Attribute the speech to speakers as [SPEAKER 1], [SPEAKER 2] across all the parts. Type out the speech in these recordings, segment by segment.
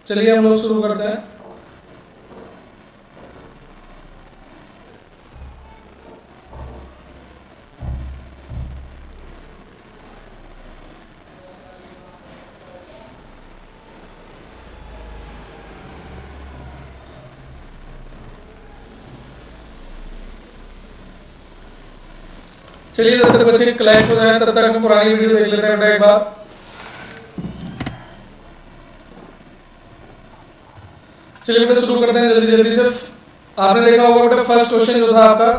[SPEAKER 1] चलिए हम लोग शुरू करते हैं। चलिए जब तक बच्चे क्लैश हो जाए तब तक हम पुरानी वीडियो देख लेते हैं बेटा एक बार। चलिए बेटा शुरू करते हैं जल्दी जल्दी से। आपने देखा होगा बेटा फर्स्ट क्वेश्चन जो था आपका,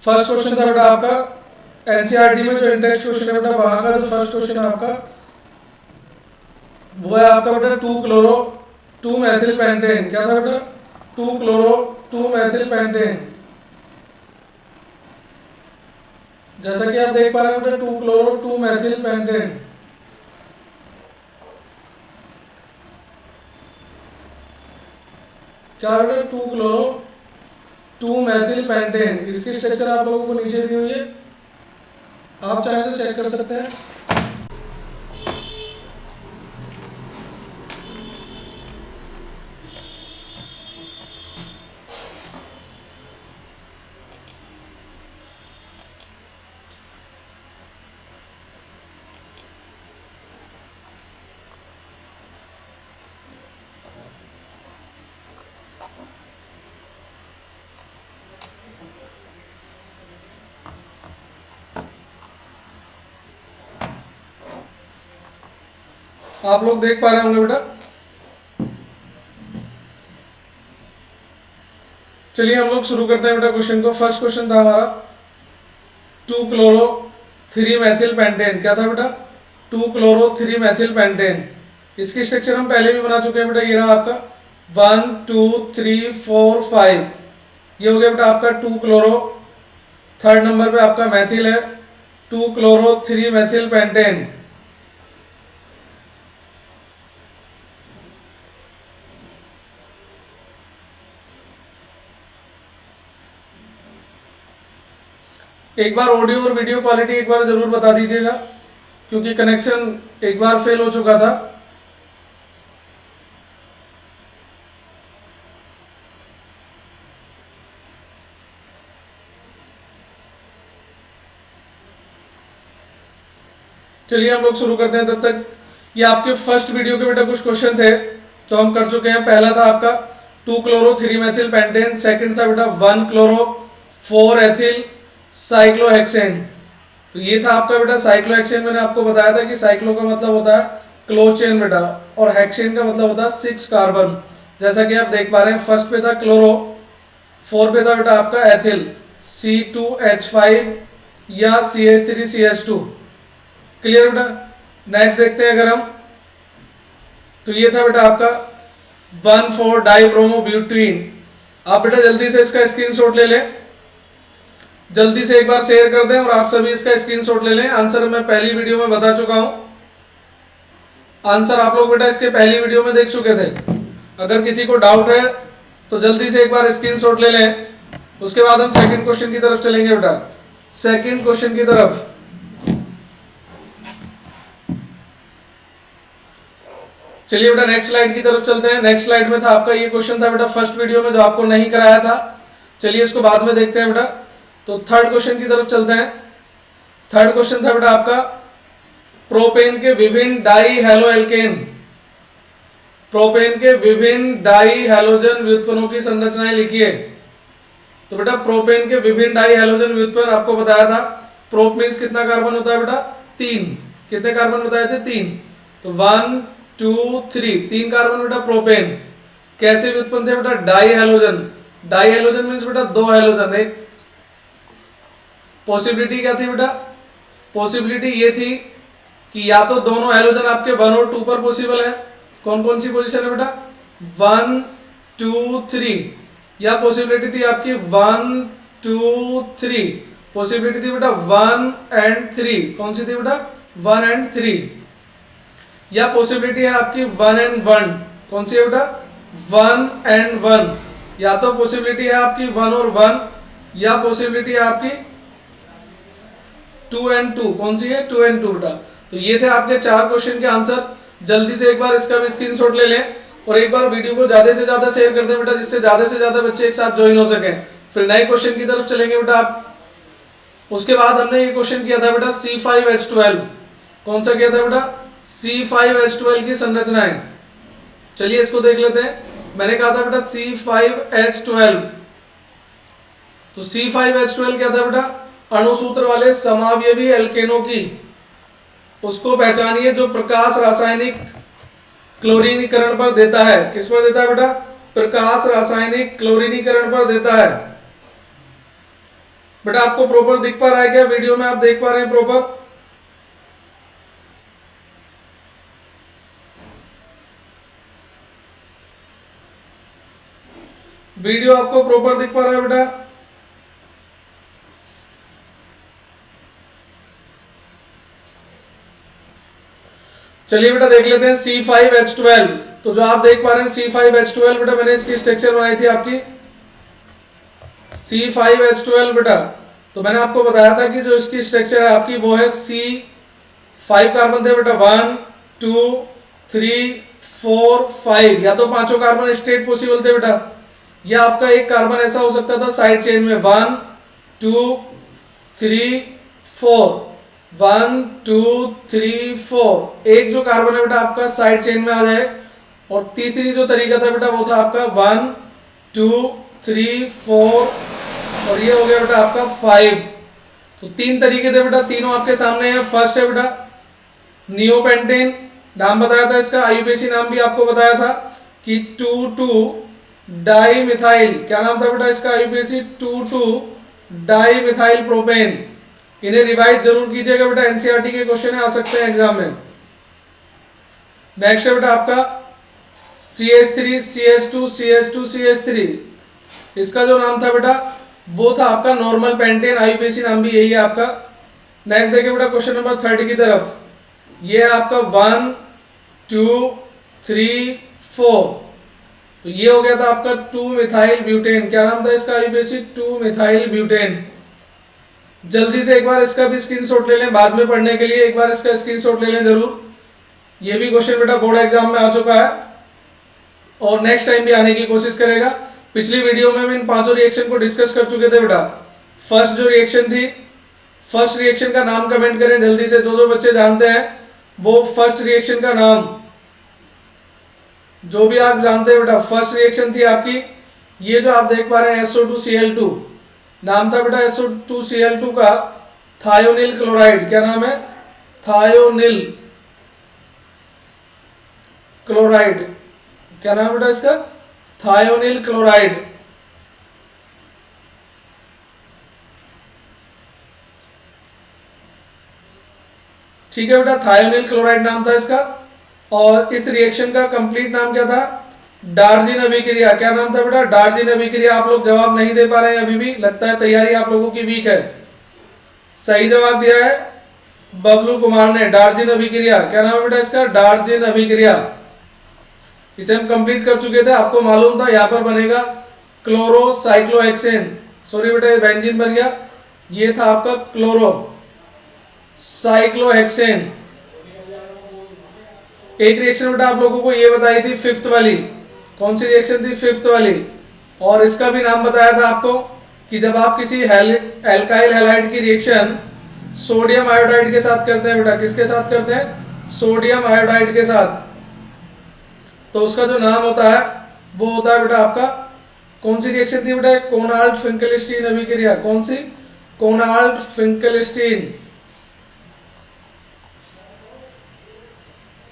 [SPEAKER 1] फर्स्ट क्वेश्चन था बेटा आपका एनसीईआरटी में जो इंडेक्स क्वेश्चन है बेटा, वहां का जो फर्स्ट क्वेश्चन है आपका वो है आपका बेटा 2 क्लोरो 2 मैथिल पेंटेन। क्या था बेटा? 2 क्लोरो 2 मैथिल पेंटेन। जैसा कि आप देख पा रहे हैं बेटा 2 क्लोरो 2 मैथिल पेंटेन। क्या बेटा? 2 क्लोरो 2 मैथिल पेंटेन। इसकी स्ट्रक्चर आप लोगों को नीचे दी हुई है, आप चाहे तो चेक कर सकते हैं। आप लोग देख पा रहे होंगे बेटा। चलिए हम लोग शुरू करते हैं बेटा क्वेश्चन को। फर्स्ट क्वेश्चन था हमारा 2 क्लोरो 3 मैथिल पेंटेन। क्या था बेटा? 2 क्लोरो 3 मैथिल पेंटेन। इसकी स्ट्रक्चर हम पहले भी बना चुके हैं बेटा। ये रहा आपका 1 2 3 4 5। ये हो गया बेटा आपका 2 क्लोरो। थर्ड नंबर पे आपका मैथिल है 2 क्लोरो 3 मैथिल पेंटेन। एक बार ऑडियो और वीडियो क्वालिटी एक बार जरूर बता दीजिएगा, क्योंकि कनेक्शन एक बार फेल हो चुका था। चलिए हम लोग शुरू करते हैं। तब तक ये आपके फर्स्ट वीडियो के बेटा कुछ क्वेश्चन थे जो हम कर चुके हैं। पहला था आपका 2 क्लोरो 3 मैथिल पेंटेन। सेकंड था बेटा 1 क्लोरो 4 एथिल साइक्लोहेक्सेन। तो ये था आपका बेटा साइक्लोहेक्सेन। मैंने आपको बताया था कि साइक्लो का मतलब होता है क्लोज चेन बेटा, और हेक्सेन का मतलब होता है 6 कार्बन। जैसा कि आप देख पा रहे हैं, फर्स्ट पे था क्लोरो, 4 पे था बेटा आपका एथिल C2H5 या CH3CH2। क्लियर बेटा? नेक्स्ट देखते हैं अगर हम, तो ये था बेटा आपका 1,4 डाइब्रोमोब्यूटीन। आप बेटा जल्दी से इसका स्क्रीनशॉट ले लें, जल्दी से एक बार शेयर कर दें और आप सभी इसका स्क्रीनशॉट ले लें। आंसर मैं पहली वीडियो में बता चुका हूं, आंसर आप लोग बेटा इसके पहली वीडियो में देख चुके थे। अगर किसी को डाउट है तो जल्दी से एक बार स्क्रीनशॉट ले लें। उसके बाद हम सेकंड क्वेश्चन की तरफ चलेंगे बेटा, सेकंड क्वेश्चन की तरफ। चलिए बेटा नेक्स्ट स्लाइड की तरफ चलते हैं। नेक्स्ट स्लाइड में था आपका ये क्वेश्चन था बेटा फर्स्ट वीडियो में जो आपको नहीं कराया था। चलिए इसको बाद में देखते हैं बेटा। तो थर्ड क्वेश्चन की तरफ चलते हैं। थर्ड क्वेश्चन था बेटा आपका प्रोपेन के विभिन्न डाई हैलोएल्केन। प्रोपेन के विभिन्न डाई हैलोजन व्युत्पन्नों की संरचनाएं लिखिए। तो बेटा प्रोपेन के विभिन्न डाई हैलोजन व्युत्पन्न आपको बताया था। प्रोप मींस कितना कार्बन होता है बेटा? 3। कितने कार्बन बताए थे? 3। तो 1 2 3 3 कार्बन बेटा प्रोपेन। कैसे व्युत्पन्न थे बेटा? Dihalogen. Dihalogen means बेटा 2 हैलोजन। एक पॉसिबिलिटी क्या थी बेटा? पॉसिबिलिटी ये थी कि या तो दोनों हैलोजन आपके 1 और 2 पर पॉसिबल है। कौन कौन सी पोजीशन है बेटा? 1 2 3। या पॉसिबिलिटी थी आपकी 1 2 3। पॉसिबिलिटी थी बेटा 1 एंड 3। कौन सी थी बेटा? 1 एंड 3। या पॉसिबिलिटी है आपकी 1 एंड 1। कौन सी है बेटा? 1 एंड 1। या तो पॉसिबिलिटी है आपकी 1 और 1, या पॉसिबिलिटी है आपकी 2 एंड 2। कौन सी है? 2 एंड 2 बेटा। तो ये थे आपके 4 क्वेश्चन के आंसर। जल्दी से एक बार इसका भी स्क्रीनशॉट ले लें और एक बार वीडियो को ज़्यादा से ज़्यादा शेयर कर दें बेटा, जिससे ज़्यादा से ज़्यादा बच्चे एक साथ ज्वाइन हो सकें। फिर नए क्वेश्चन की तरफ चलेंगे बेटा आप। उसके बाद हमने ये क्वेश्चन किया था बेटा C5H12। कौन सा किया था बेटा? C5H12 की संरचनाएं। चलिए इसको देख लेते हैं। मैंने कहा था बेटा C5H12, तो C5H12 क्या था बेटा? अणुसूत्र वाले समावयवी एल्केनों की उसको पहचानिए जो प्रकाश रासायनिक क्लोरीनीकरण पर देता है। किस पर देता है बेटा? प्रकाश रासायनिक क्लोरीनीकरण पर देता है। बेटा आपको प्रॉपर दिख पा रहा है क्या? वीडियो में आप देख पा रहे हैं प्रॉपर? वीडियो आपको प्रॉपर दिख पा रहा है बेटा? चलिए बेटा देख लेते हैं C5H12। तो जो आप देख पा रहे हैं C5H12 बेटा, मैंने इसकी स्ट्रक्चर बनाई थी आपकी C5H12 बेटा। तो मैंने आपको बताया था कि जो इसकी स्ट्रक्चर है आपकी वो है C5 कार्बन थे बेटा, 1 2 3 4 5, या तो पांचों कार्बन स्ट्रेट पॉसिबल थे बेटा, या आपका एक कार्बन ऐसा हो सकता था साइड चेन में 1 2 3 4, 1 2 3 4, एक जो कार्बन है बेटा आपका साइड चेन में आ जाए। और तीसरी जो तरीका था बेटा वो था आपका 1 2 3 4, और ये हो गया बेटा आपका 5। तो तीन तरीके थे बेटा, तीनों आपके सामने हैं। फर्स्ट है बेटा नियोपेंटेन, नाम बताया था इसका, आईयूपीएसी नाम भी आपको बताया था कि 2,2 डाईमिथाइल, क्या नाम था बेटा इसका? IUPAC 2,2 dimethyl propane. इन्हें रिवाइज जरूर कीजिएगा बेटा, एनसीईआरटी के क्वेश्चन आ सकते हैं एग्जाम में। नेक्स्ट है बेटा आपका CH3 CH2 CH2 CH3, इसका जो नाम था बेटा वो था आपका नॉर्मल पेंटेन, आईयूपीएसी नाम भी यही है आपका। नेक्स्ट देखिए बेटा क्वेश्चन नंबर 30 की तरफ, ये है आपका 1 2 3 4, तो ये हो गया था आपका 2 मिथाइल ब्यूटेन। क्या नाम था इसका? IUPAC 2 methyl butane. जल्दी से एक बार इसका भी स्क्रीनशॉट ले लें, बाद में पढ़ने के लिए एक बार इसका स्क्रीनशॉट ले लें जरूर। ये भी क्वेश्चन बेटा बोर्ड एग्जाम में आ चुका है और नेक्स्ट टाइम भी आने की कोशिश करेगा। पिछली वीडियो में हम इन पांचों रिएक्शन को डिस्कस कर चुके थे बेटा। फर्स्ट जो रिएक्शन थी, फर्स्ट रिएक्शन का नाम कमेंट करें जल्दी से, जो बच्चे जानते हैं वो फर्स्ट रिएक्शन का नाम, जो भी आप जानते हैं बेटा। फर्स्ट रिएक्शन थी आपकी ये जो आप देख पा रहे हैं SO2Cl2, नाम था बेटा SO2Cl2 का थायोनिल क्लोराइड। क्या नाम है? Thionyl chloride. क्या नाम है बेटा इसका? Thionyl chloride. ठीक है बेटा, थायोनिल क्लोराइड नाम था इसका। और इस रिएक्शन का कंप्लीट नाम क्या था? डार्जिन अभिक्रिया। क्या नाम था बेटा? डार्जिन अभिक्रिया। आप लोग जवाब नहीं दे पा रहे हैं अभी भी, लगता है तैयारी आप लोगों की वीक है। सही जवाब दिया है बबलू कुमार ने, डार्जिन अभिक्रिया। क्या नाम है बेटा इसका? डार्जिन अभिक्रिया। इसे हम कंप्लीट कर चुके थे, आपको मालूम था यहाँ पर बनेगा क्लोरोसाइक्लोहेक्सेन। सॉरी बेटा ये बेंजीन बन गया, ये था आपका क्लोरो साइक्लोहेक्सेन। एक रिएक्शन बेटा आप लोगों को ये बताई थी फिफ्थ वाली, कौन सी रिएक्शन थी? फिफ्थ वाली। और इसका भी नाम बताया था आपको कि जब आप किसी एल्काइल हैलाइड की रिएक्शन सोडियम आयोडाइड के साथ करते हैं बेटा, किसके साथ करते हैं? सोडियम आयोडाइड के साथ, तो उसका जो नाम होता है वो होता है बेटा आपका, कौन सी रिएक्शन थी बेटा? कोनाल्ट फिंकलस्टीन अभिक्रिया। कौन सी? कोनाल्ट फिंकलस्टीन।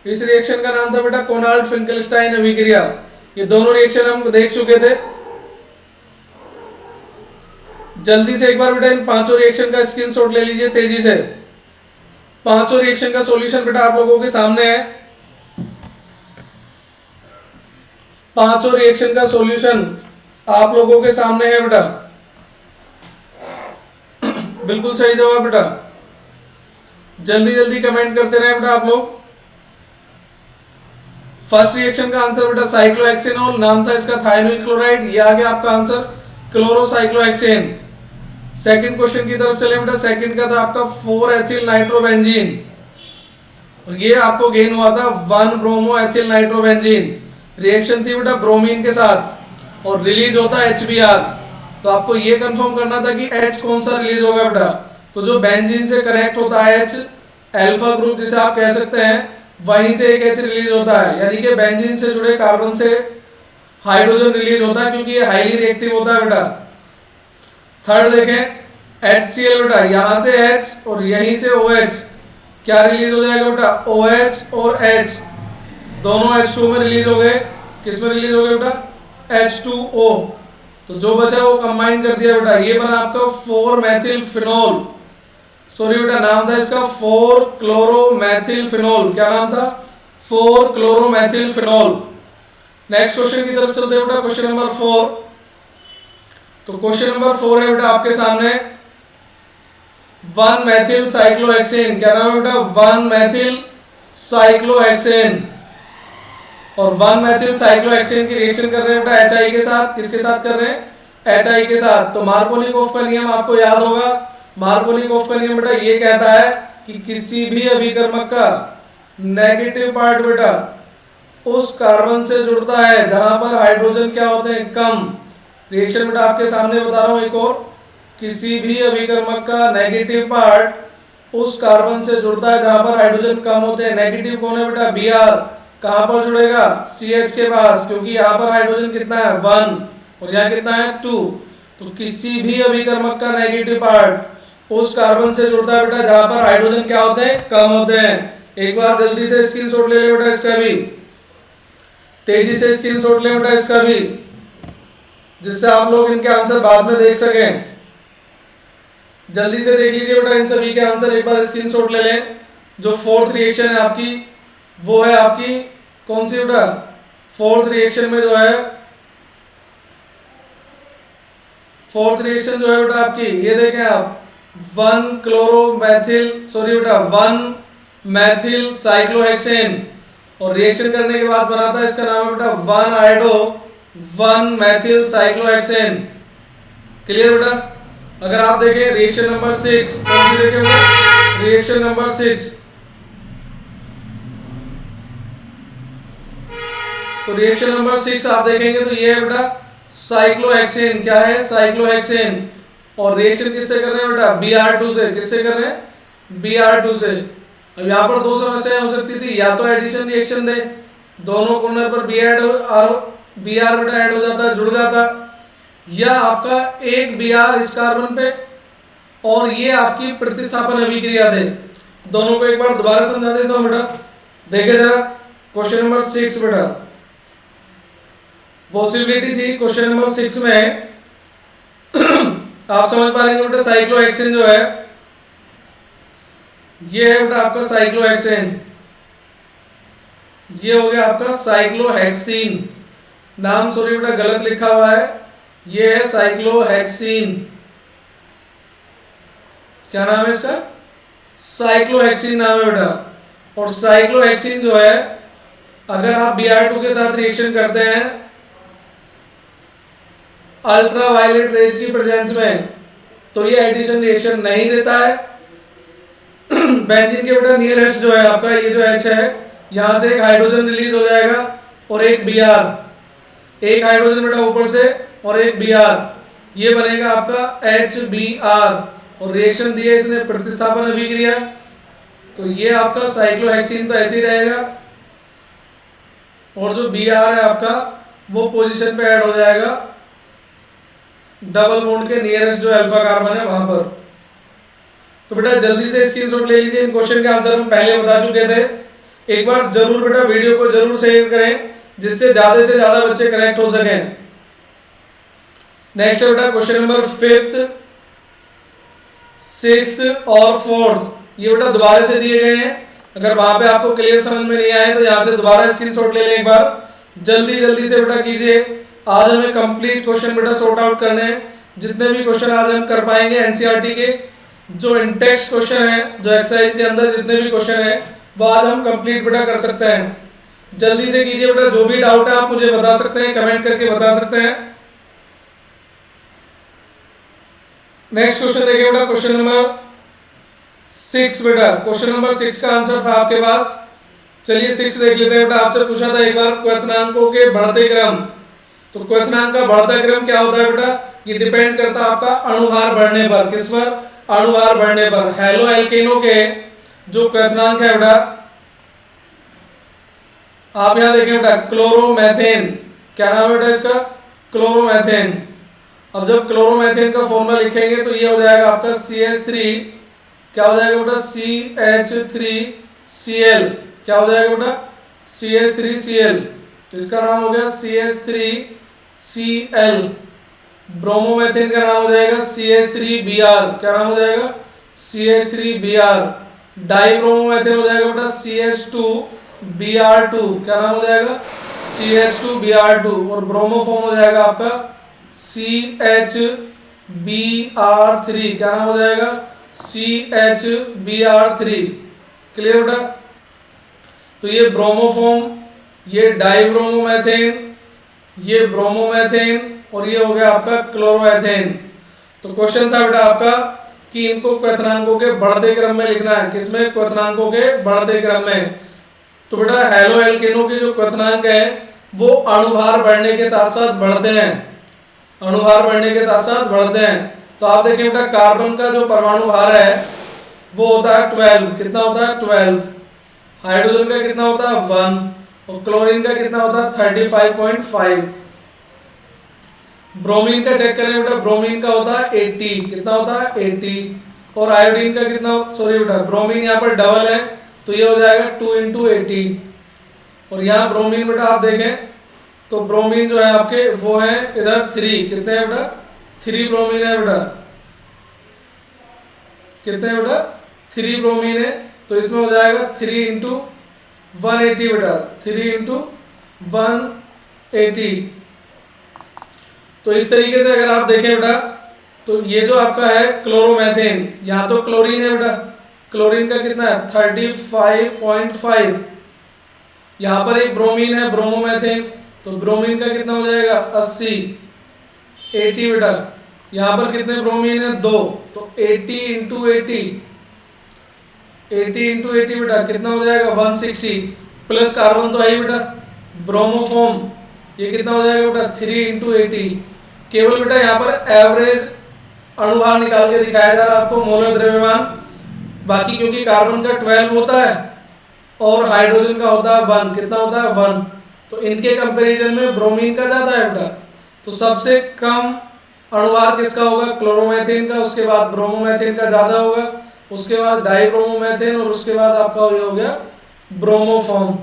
[SPEAKER 1] इस रिएक्शन का नाम था बेटा कोनाल्ट फिंकलस्टाइन अभिक्रिया। ये दोनों रिएक्शन हम देख चुके थे। जल्दी से एक बार बेटा इन पांचों रिएक्शन का स्क्रीनशॉट ले लीजिए तेजी से। पांचों रिएक्शन का सॉल्यूशन बेटा आप लोगों के सामने है। पांचों रिएक्शन का सॉल्यूशन आप लोगों के सामने है बेटा। बिल्कुल सही जवाब बेटा, जल्दी जल्दी कमेंट करते रहे बेटा आप लोग। फर्स्ट रिएक्शन का आंसर बेटा साइक्लोहेक्सेनॉल, नाम था इसका थायोनिल क्लोराइड, ये आ गया आपका आंसर क्लोरोसाइक्लोहेक्सेन। सेकंड क्वेश्चन की तरफ चले बेटा। सेकंड का था आपका 4 एथिल नाइट्रोबेंजीन, और ये आपको गेन हुआ था 1 ब्रोमो एथिल नाइट्रोबेंजीन। रिएक्शन थी बेटा ब्रोमीन के साथ और रिलीज होता है HBr। तो आपको ये कंफर्म करना था कि H कौन सा रिलीज होगा बेटा, तो जो बेंजीन से कनेक्ट होता है H अल्फा ग्रुप जिसे आप कह सकते हैं, वहीं से एक H रिलीज होता है, यानी कि बेंजीन से जुड़े कार्बन से हाइड्रोजन रिलीज होता है क्योंकि ये हाईली रिएक्टिव होता है बेटा। थर्ड देखें HCl बेटा, यहाँ से H और यहीं से OH क्या रिलीज हो जाएगा बेटा, OH और H दोनों H2 में रिलीज हो गए। किस में रिलीज हो गए बेटा, H2O। तो जो बचा वो कंबाइन कर दिया बेटा, ये बना आपका 4 मैथिल फिनोल। सॉरी बेटा नाम था इसका 4 क्लोरोमैथिल फिनोल। क्या नाम था, 4 क्लोरोमैथिल फिनोल। नेक्स्ट क्वेश्चन की तरफ चलते हैं बेटा, क्वेश्चन नंबर 4। तो क्वेश्चन नंबर 4 है बेटा आपके सामने 1 मैथिल साइक्लोहेक्सेन। क्या नाम है बेटा, 1 मैथिल साइक्लोहेक्सेन। और 1 मैथिल साइक्लोहेक्सेन की रिएक्शन कर रहे हैं बेटा HI के साथ। किसके साथ कर रहे हैं, HI के साथ। तो मार्कोनिकोव का नियम आपको याद होगा। मार्कोनिकोव का नियम बेटा ये कहता है कि किसी भी अभिकर्मक का नेगेटिव पार्ट बेटा उस कार्बन से जुड़ता है जहां पर हाइड्रोजन क्या होते हैं, कम। रिएक्शन बेटा आपके सामने बता रहा हूं एक और, किसी भी अभिकर्मक का नेगेटिव पार्ट उस कार्बन से जुड़ता है जहां पर हाइड्रोजन कम होते हैं। नेगेटिव कौन है बेटा, Br। कहां पर जुड़ेगा, CH के पास, क्योंकि यहाँ पर हाइड्रोजन कितना है 1 और यहाँ कितना है 2। तो किसी भी अभिकर्मक का नेगेटिव पार्ट उस कार्बन से जुड़ता है बेटा जहां पर हाइड्रोजन क्या होते हैं, कम होते हैं। एक बार जल्दी से स्क्रीनशॉट ले ले बेटा इसका भी, तेजी से स्क्रीनशॉट ले बेटा इसका भी, जिससे आप लोग इनके आंसर बाद में देख सकें। जल्दी से देख लीजिए बेटा इन सभी के आंसर, एक बार स्क्रीनशॉट ले लें। जो फोर्थ रिएक्शन है आपकी वो है आपकी कौन सी बेटा, फोर्थ रिएक्शन में जो है, फोर्थ रिएक्शन जो है बेटा आपकी ये देखें आप 1 क्लोरोमैथिल, सॉरी बेटा 1 मैथिल साइक्लोहेक्सेन। और रिएक्शन करने के बाद बनाता है, इसका नाम है बेटा 1 आयोडो 1 मैथिल साइक्लोहेक्सेन। क्लियर बेटा। अगर आप देखें रिएक्शन नंबर 6, कौन सी देखें बेटा, रिएक्शन नंबर 6। तो रिएक्शन नंबर 6 आप देखेंगे तो ये है बेटा साइक्लोहेक्सेन। क्या है, साइक्लोहेक्सेन। और रिएक्शन किससे कर रहे हैं बेटा, Br2 से। किससे कर रहे हैं, Br2 से। अब यहाँ पर दो समस्याएं हो सकती थी, या तो एडिशन रिएक्शन दे, दोनों कॉर्नर पर Br बेटा ऐड हो जाता, जुड़ जाता, या आपका एक Br इस कार्बन पे और ये आपकी प्रतिस्थापन अभिक्रिया दे। दोनों को एक बार दोबारा समझा देता हूं बेटा, देखे जरा क्वेश्चन नंबर 6 बेटा। पॉसिबिलिटी थी क्वेश्चन नंबर 6 में आप समझ पा रहे हैं बेटा, साइक्लोहेक्सेन जो है ये है बेटा आपका साइक्लोहेक्सेन, ये हो गया आपका साइक्लोहेक्सीन। नाम सॉरी बेटा गलत लिखा हुआ है, ये है साइक्लोहेक्सीन। क्या नाम है इसका, साइक्लोहेक्सीन नाम है बेटा। और साइक्लोहेक्सीन जो है अगर आप Br2 के साथ रिएक्शन करते हैं अल्ट्रावायलेट रेज की प्रेजेंस में, तो ये एडिशन रिएक्शन नहीं देता है। बेंजीन के बेटा नियरेस्ट जो है आपका ये जो H है, यहां से एक हाइड्रोजन रिलीज हो जाएगा और एक Br, एक हाइड्रोजन बेटा ऊपर से और एक Br, ये बनेगा आपका HBr। और रिएक्शन दिए इसने प्रतिस्थापन अभिक्रिया, तो ये आपका साइक्लोहेक्सीन तो ऐसे ही रहेगा और जो Br है आपका वो पोजीशन पे ऐड हो जाएगा डबल बॉन्ड के नियरेस्ट जो अल्फा कार्बन है वहां पर। तो बेटा जल्दी से स्क्रीनशॉट ले लीजिए, इन क्वेश्चन के आंसर हम पहले बता चुके थे। एक बार जरूर बेटा वीडियो को जरूर शेयर करें जिससे ज्यादा से ज्यादा बच्चे कनेक्ट हो सकें। नेक्स्ट बेटा क्वेश्चन नंबर 5th, 6th और 4th, ये बेटा दोबारा से दिए गए हैं। अगर वहां पे आपको क्लियर समझ में नहीं आए तो यहाँ से दोबारा स्क्रीनशॉट ले लें एक बार, जल्दी से बेटा कीजिए। आज हमें कंप्लीट क्वेश्चन बेटा सॉर्ट आउट करने हैं, जितने भी क्वेश्चन आज हम कर पाएंगे एनसीईआरटी के जो इंटेक्स्ट क्वेश्चन है, जो एक्सरसाइज के अंदर जितने भी क्वेश्चन है वो आज हम कंप्लीट बेटा कर सकते हैं। जल्दी से कीजिए बेटा, जो भी डाउट है आप मुझे बता सकते हैं, कमेंट करके बता सकते हैं। नेक्स्ट क्वेश्चन देखिए बेटा, क्वेश्चन नंबर 6 बेटा, क्वेश्चन नंबर 6 का आंसर था आपके पास, चलिए 6 देख लेते हैं बेटा। आपसे पूछा था एक बार क्वथनांकों के बढ़ते क्रम। तो क्वथनांक का बढ़ता क्रम क्या होता है बेटा? ये डिपेंड करता है आपका अणुभार बढ़ने पर। किस पर? अणुभार बढ़ने पर। हेलो एल्केनो के जो क्वथनांक है बेटा, आप यहां देखें बेटा, क्लोरोमेथेन, क्या नाम है बेटा इसका? क्लोरोमेथेन। अब जब क्लोरोमेथेन का फॉर्मूला लिखेंगे तो ये हो जाएगा आपका CH3, क्या हो जाएगा बेटा? CH3Cl, क्या हो जाएगा बेटा? CH3Cl। इसका नाम हो गया CH3Cl। ब्रोमोमेथेन का नाम हो जाएगा CH3Br, क्या नाम हो जाएगा? CH3Br। डाइब्रोमोमेथेन हो जाएगा बेटा CH2Br2, क्या नाम हो जाएगा? CH2Br2। और ब्रोमोफॉर्म हो जाएगा आपका CHBr3, क्या नाम हो जाएगा? CHBr3। क्लियर बेटा? तो ये ब्रोमोफॉर्म, ये डाइब्रोमोमेथेन, ये ब्रोमोमेथेन, और ये हो गया आपका क्लोरोएथेन। तो क्वेश्चन था बेटा आपका कि इनको क्वथनांकों के बढ़ते क्रम में लिखना है। किसमें? क्वथनांकों के बढ़ते क्रम में। तो बेटा हेलो एल्केनो के जो क्वथनांक है वो अणुभार बढ़ने के साथ साथ बढ़ते हैं, अणुभार बढ़ने के साथ साथ बढ़ते हैं। तो आप देखें बेटा, कार्बन का जो परमाणु भार है वो होता है 12। कितना होता है? 12। हाइड्रोजन का कितना होता है? 1। और क्लोरीन का कितना होता है? 35.5। ब्रोमीन का चेक करें बेटा, ब्रोमीन का होता है 80। कितना होता है? 80। और आयोडीन का कितना? सॉरी बेटा, ब्रोमीन यहाँ पर डबल है तो ये हो जाएगा 2 × 80। और यहाँ ब्रोमीन बेटा आप देखें तो ब्रोमीन जो है आपके वो है इधर 3। कितने हैं बेटा? 3 ब्रोमीन है बेटा। कितने हैं बेटा? 3 ब्रोमीन है। तो इसमें हो जाएगा 3 × 180 बेटा, 3 × 180। तो इस तरीके से अगर आप देखें बेटा तो ये जो आपका है क्लोरोमेथेन, यहाँ तो क्लोरीन है बेटा, क्लोरीन का कितना है? 35.5। यहाँ पर एक ब्रोमीन है ब्रोमोमेथेन, तो ब्रोमीन का कितना हो जाएगा? 80 बेटा। यहाँ पर कितने ब्रोमीन है? 2। तो 80 × 80 बेटा कितना हो जाएगा? 160। प्लस कार्बन तो है ही बेटा, ब्रोमोफॉर्म, ये कितना हो जाएगा बेटा? 3 × 80। केवल बेटा यहाँ पर एवरेज अणुभार निकाल के दिखाया जा रहा है आपको, मोलर द्रव्यमान। बाकी क्योंकि कार्बन का 12 होता है और हाइड्रोजन का होता है 1। कितना होता है? 1। तो इनके कंपैरिजन में ब्रोमीन का ज्यादा है बेटा। तो सबसे कम अणुभार किसका होगा? क्लोरोमेथेन का। उसके बाद ब्रोमोमेथेन का ज्यादा होगा, उसके बाद डाइब्रोमोमेथेन, और उसके बाद आपका ये हो गया ब्रोमोफॉर्म।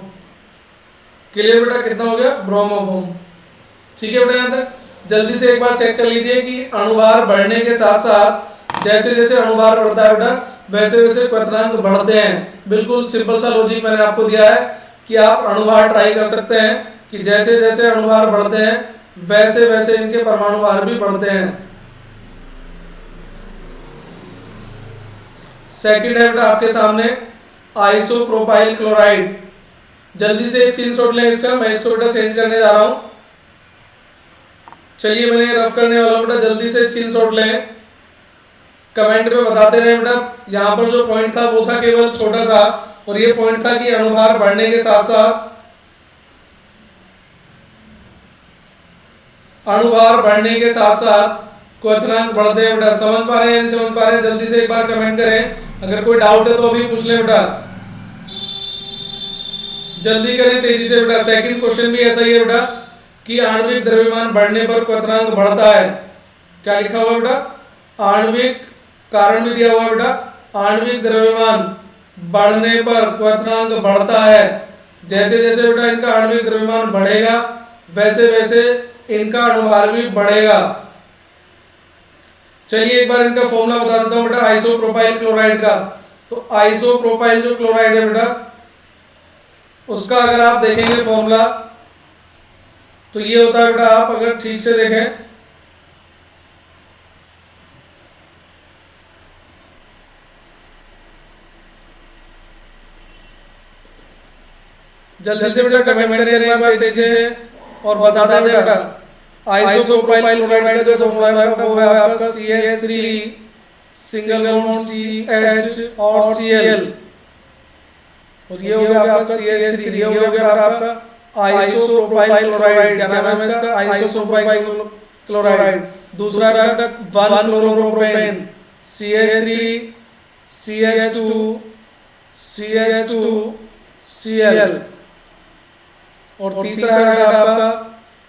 [SPEAKER 1] क्लियर बेटा? कितना हो गया? ब्रोमोफॉर्म। ठीक है बेटा? यहाँ तक जल्दी से एक बार चेक कर लीजिए कि अणुभार बढ़ने के साथ साथ जैसे जैसे अणुभार बढ़ता है बेटा वैसे वैसे क्वथनांक बढ़ते हैं। बिल्कुल सिंपल सा लॉजिक मैंने आपको दिया है कि आप अणुभार ट्राई कर सकते हैं कि जैसे जैसे अणुभार बढ़ते हैं वैसे वैसे इनके परमाणु भार भी बढ़ते हैं। सेकंड है बेटा आपके सामने आइसोप्रोपाइल क्लोराइड। जल्दी से स्क्रीनशॉट लें इसका, मैं इसको बेटा चेंज करने जा रहा हूं। चलिए मैंने रफ करने वाला हूं बेटा, जल्दी से स्क्रीनशॉट लें, कमेंट पे बताते रहे बेटा। यहाँ पर जो पॉइंट था वो था केवल छोटा सा, और ये पॉइंट था कि अणुभार बढ़ने के साथ साथ क्वथनांक बढ़ते हैं बेटा। समझ पा रहे हैं नहीं समझ पा रहे हैं? जल्दी से एक बार कमेंट करें। अगर कोई डाउट है तो अभी पूछ लें बेटा, जल्दी करें तेजी से बेटा। सेकंड क्वेश्चन भी ऐसा ही है बेटा कि आणविक द्रव्यमान बढ़ने पर क्वथनांक बढ़ता है। क्या लिखा हुआ बेटा? आणविक, कारण भी दिया हुआ बेटा, आणविक द्रव्यमान बढ़ने पर क्वथनांक बढ़ता है। जैसे जैसे बेटा इनका आणविक द्रव्यमान बढ़ेगा वैसे वैसे इनका अणुभार भी बढ़ेगा। चलिए एक बार इनका फॉर्मूला बता देता हूं बेटा आइसोप्रोपाइल क्लोराइड का। तो आइसोप्रोपाइल जो क्लोराइड है बेटा उसका अगर आप देखेंगे फॉर्मूला तो ये होता है बेटा, आप अगर ठीक से देखें जल्दी से बेटा कमेंट करिए एक बार तेजी से और बता दें बेटा आइसोप्रोपाइल क्लोराइड का जो फॉर्मूला है वो है आपका CH3 सिंगल बॉन्ड CH और Cl। और ये हो गया आपका CH3, ये हो गया आपका आइसोप्रोपाइल क्लोराइड, क्या नाम है इसका, आइसोप्रोपाइल क्लोराइड। दूसरा है 1 chloropropane, CH3 CH2 CH2 Cl। और तीसरा है आपका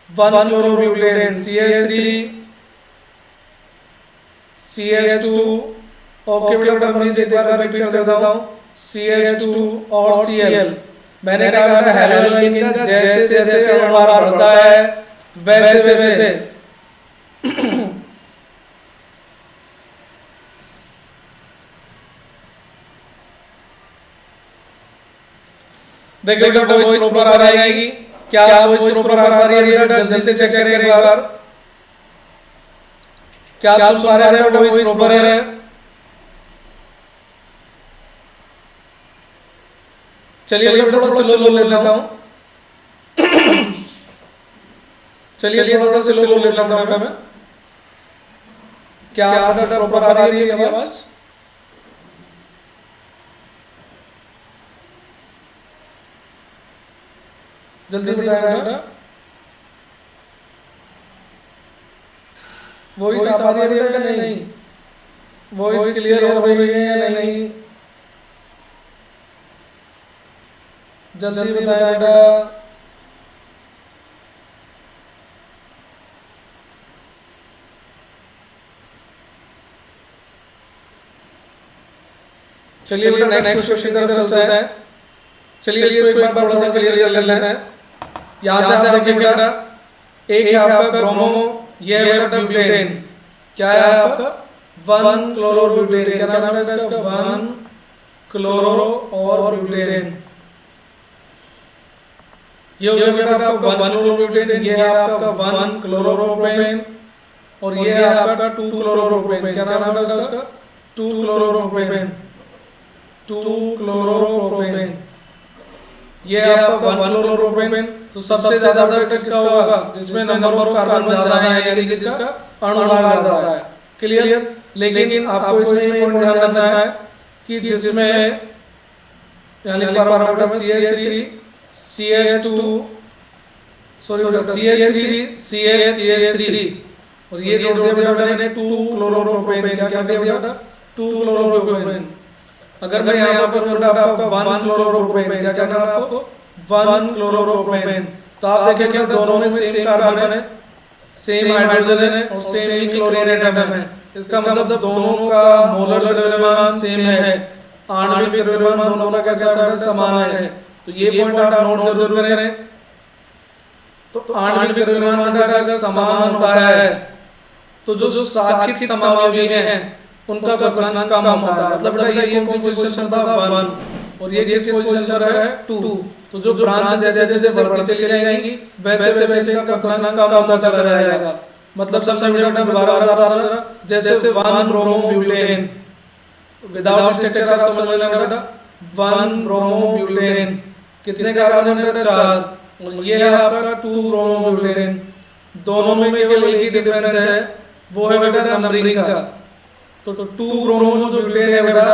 [SPEAKER 1] 1 क्लोरोब्यूटेन, CH3 CH2, ओके बेटा परमजीत एक बार रिपीट कर देता हूँ, CH2 और Cl। मैंने कहा था हैलोजन का जैसे जैसे अणुभार बढ़ता है वैसे वैसे देखिए वॉइस प्रॉपर आ जाएगी। क्या वॉइस प्रॉपर आ रही है बेटा, जल्दी से चेक करें एक बार। क्या आप सुन पा रहे हैं, वॉइस प्रॉपर है? चलिए बेटा थोड़ा स्लो बोल लेता हूं, चलिए थोड़ा सा स्लो बोल लेता हूं बेटा मैं। क्या बेटा प्रॉपर आ रही है मेरी आवाज? जल्दी बताएं बेटा, वॉइस आ रही है या नहीं, वॉइस क्लियर हो रही है या नहीं, जल्दी बताएं बेटा। चलिए बेटा नेक्स्ट क्वेश्चन की तरफ चलते हैं। चलिए इसको एक बार थोड़ा सा क्लियर कर लेते हैं। यहाँ से आप देखिए बेटा, एक है आपका ब्रोमो, ये है बेटा ब्यूटेन। क्या है आपका 1 क्लोरोब्यूटेन, क्या नाम है इसका, 1 क्लोरो और ब्यूटेन। ये हो गया आपका 1 क्लोरोब्यूटेन, ये है आपका 1 क्लोरोप्रोपेन और ये है आपका 2 क्लोरोप्रोपेन। क्या नाम है इसका, 2 क्लोरोप्रोपेन, 2 क्लोरोप्रोपेन। ये है आपका 1 क्लोरोप्रोपेन। तो सबसे ज्यादा बेटा किसका होगा, जिसमें नंबर ऑफ कार्बन ज्यादा है, यानी कि जिसका अणुभार ज्यादा है। क्लियर? लेकिन आपको इसमें एक पॉइंट ध्यान रखना है कि जिसमें यानी बेटा CH3 CH2 CH3 CH3 और ये जोड़ दिया बेटा मैंने 2 क्लोरोप्रोपेन। क्या दिया बेटा, 2 क्लोरोप्रोपेन। अगर मैं यहाँ पर बेटा आपका 1 क्लोरोप्रोपेन, क्या करना है आपको, 1 क्लोरोप्रोपेन। तो आप देखेंगे दोनों में सेम कार्बन है, सेम हाइड्रोजन है और सेम ही क्लोरीन एटम है। इसका मतलब दोनों का मोलर द्रव्यमान सेम है, आणविक द्रव्यमान दोनों का कैसा है, समान है। तो ये पॉइंट आप नोट जरूर करें। तो आणविक द्रव्यमान अगर समान होता है तो जो साखित समावयवी हैं उनका गलनांक कम होता है। मतलब बेटा ये कौन सी पोजीशन था, 1 और ये किस पोजीशन पर है, 2। तो जो ब्रांच जैसे जैसे बढ़ती चली जाएंगी वैसे वैसे इनका गलनांक कम होता चला जाएगा। मतलब सबसे बेटा दोबारा बता रहा, जैसे 1 ब्रोमोब्यूटेन विदाउट स्ट्रक्चर आप समझ लेना बेटा, 1 ब्रोमोब्यूटेन कितने कार्बन है, 4 और ये है आपका 2 ब्रोमोब्यूटेन। दोनों में केवल एक ही डिफरेंस है, वो है बेटा नंबरिंग का। तो 2 ब्रोमो जो ब्यूटेन है बेटा,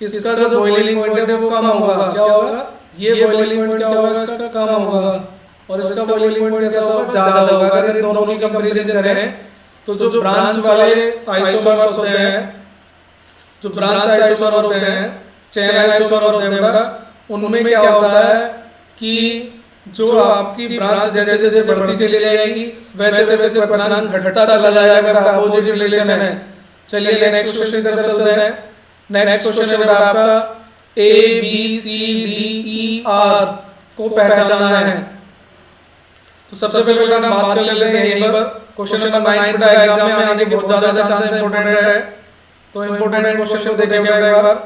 [SPEAKER 1] इसका जो बॉइलिंग पॉइंट है वो कम होगा। क्या होगा, ये बॉइलिंग पॉइंट क्या होगा इसका, कम होगा। और इसका बॉइलिंग पॉइंट कैसा होगा, ज्यादा होगा। अगर इन दोनों की कंपैरिजन करें तो जो ब्रांच वाले आइसोमर्स होते हैं, जो ब्रांच आइसोमर होते हैं, चेन आइसोमर होते हैं बेटा, उनमें क्या होता है कि जो आपकी ब्रांच जैसे जैसे बढ़ती चली जाएगी वैसे वैसे गलनांक घटता चला जाएगा। अपोजिट रिलेशन है। चलिए नेक्स्ट क्वेश्चन की तरफ चलते हैं। नेक्स्ट क्वेश्चन है बेटा आपका ABCDER को पहचानना है। तो सबसे पहले बेटा हम बात कर लेते हैं यहीं पर क्वेश्चन नंबर 9 बेटा एग्जाम में आने के बहुत ज्यादा चांस है, इंपॉर्टेंट है। तो इंपॉर्टेंट क्वेश्चन को देखेंगे एक बार।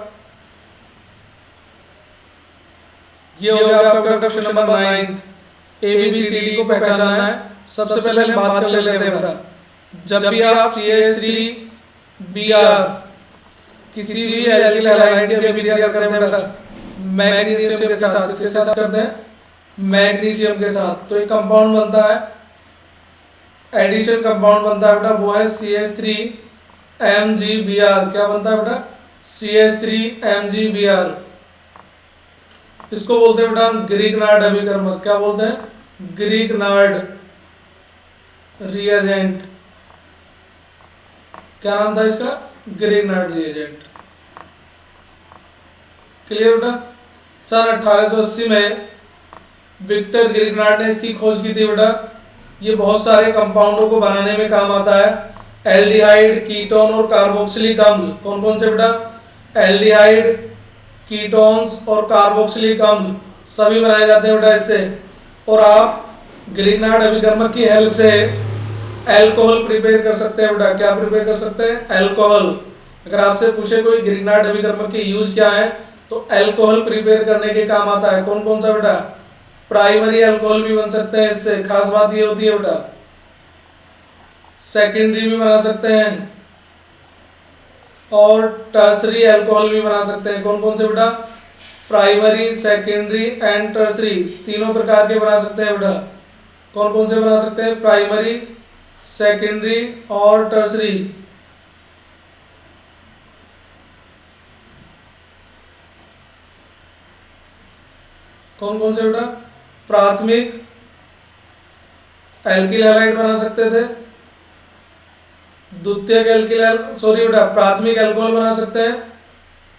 [SPEAKER 1] ये हो गया आपका क्वेश्चन नंबर 9, ABCD को पहचानना है। सबसे पहले हम बात कर लेते हैं बेटा, जब भी आप CH3Br किसी भी एल्किल हैलाइड की अभिक्रिया करते हैं बेटा मैग्नीशियम के साथ, किसके साथ करते हैं, मैग्नीशियम के साथ, तो एक कंपाउंड बनता है, एडिशन कंपाउंड बनता है बेटा, वो है CH3MgBr। क्या बनता है बेटा, CH3MgBr। इसको बोलते हैं बेटा हम ग्रिग्नार्ड अभिकर्मक। क्या बोलते हैं? Grignard reagent. क्या नाम था इसका? Grignard reagent. क्लियर बेटा? सन 1880 में विक्टर ग्रिग्नार्ड ने इसकी खोज की थी बेटा। ये बहुत सारे कंपाउंडों को बनाने में काम आता है। एल्डिहाइड, कीटोन और कार्बोक्सिलिक अम्ल। कौन कौन से बेटा? एल्डिहाइड, कीटोन्स और कार्बोक्सिलिक अम्ल सभी बनाए जाते हैं बेटा इससे। और आप ग्रिग्नार्ड अभिकर्मक की हेल्प से अल्कोहल प्रिपेयर कर सकते हैं बेटा। क्या प्रिपेयर कर सकते हैं? अल्कोहल। अगर आपसे पूछे कोई ग्रिग्नार्ड अभिकर्मक के यूज क्या है, तो अल्कोहल प्रिपेयर करने के काम आता है। कौन कौन सा बेटा? प्राइमरी अल्कोहल भी बन सकते हैं इससे, खास बात ये होती है बेटा। सेकेंडरी भी बना सकते हैं और टर्सरी अल्कोहल भी बना सकते हैं। कौन कौन से बेटा? प्राइमरी, सेकेंडरी एंड टर्सरी, तीनों प्रकार के बना सकते हैं बेटा। कौन कौन से बना सकते हैं? प्राइमरी, सेकेंडरी और टर्सरी। कौन कौन से बेटा? प्राथमिक एल्किल हैलाइड बना सकते थे, द्वितीयक एल्किल सॉरी बेटा प्राथमिक अल्कोहल बना सकते हैं,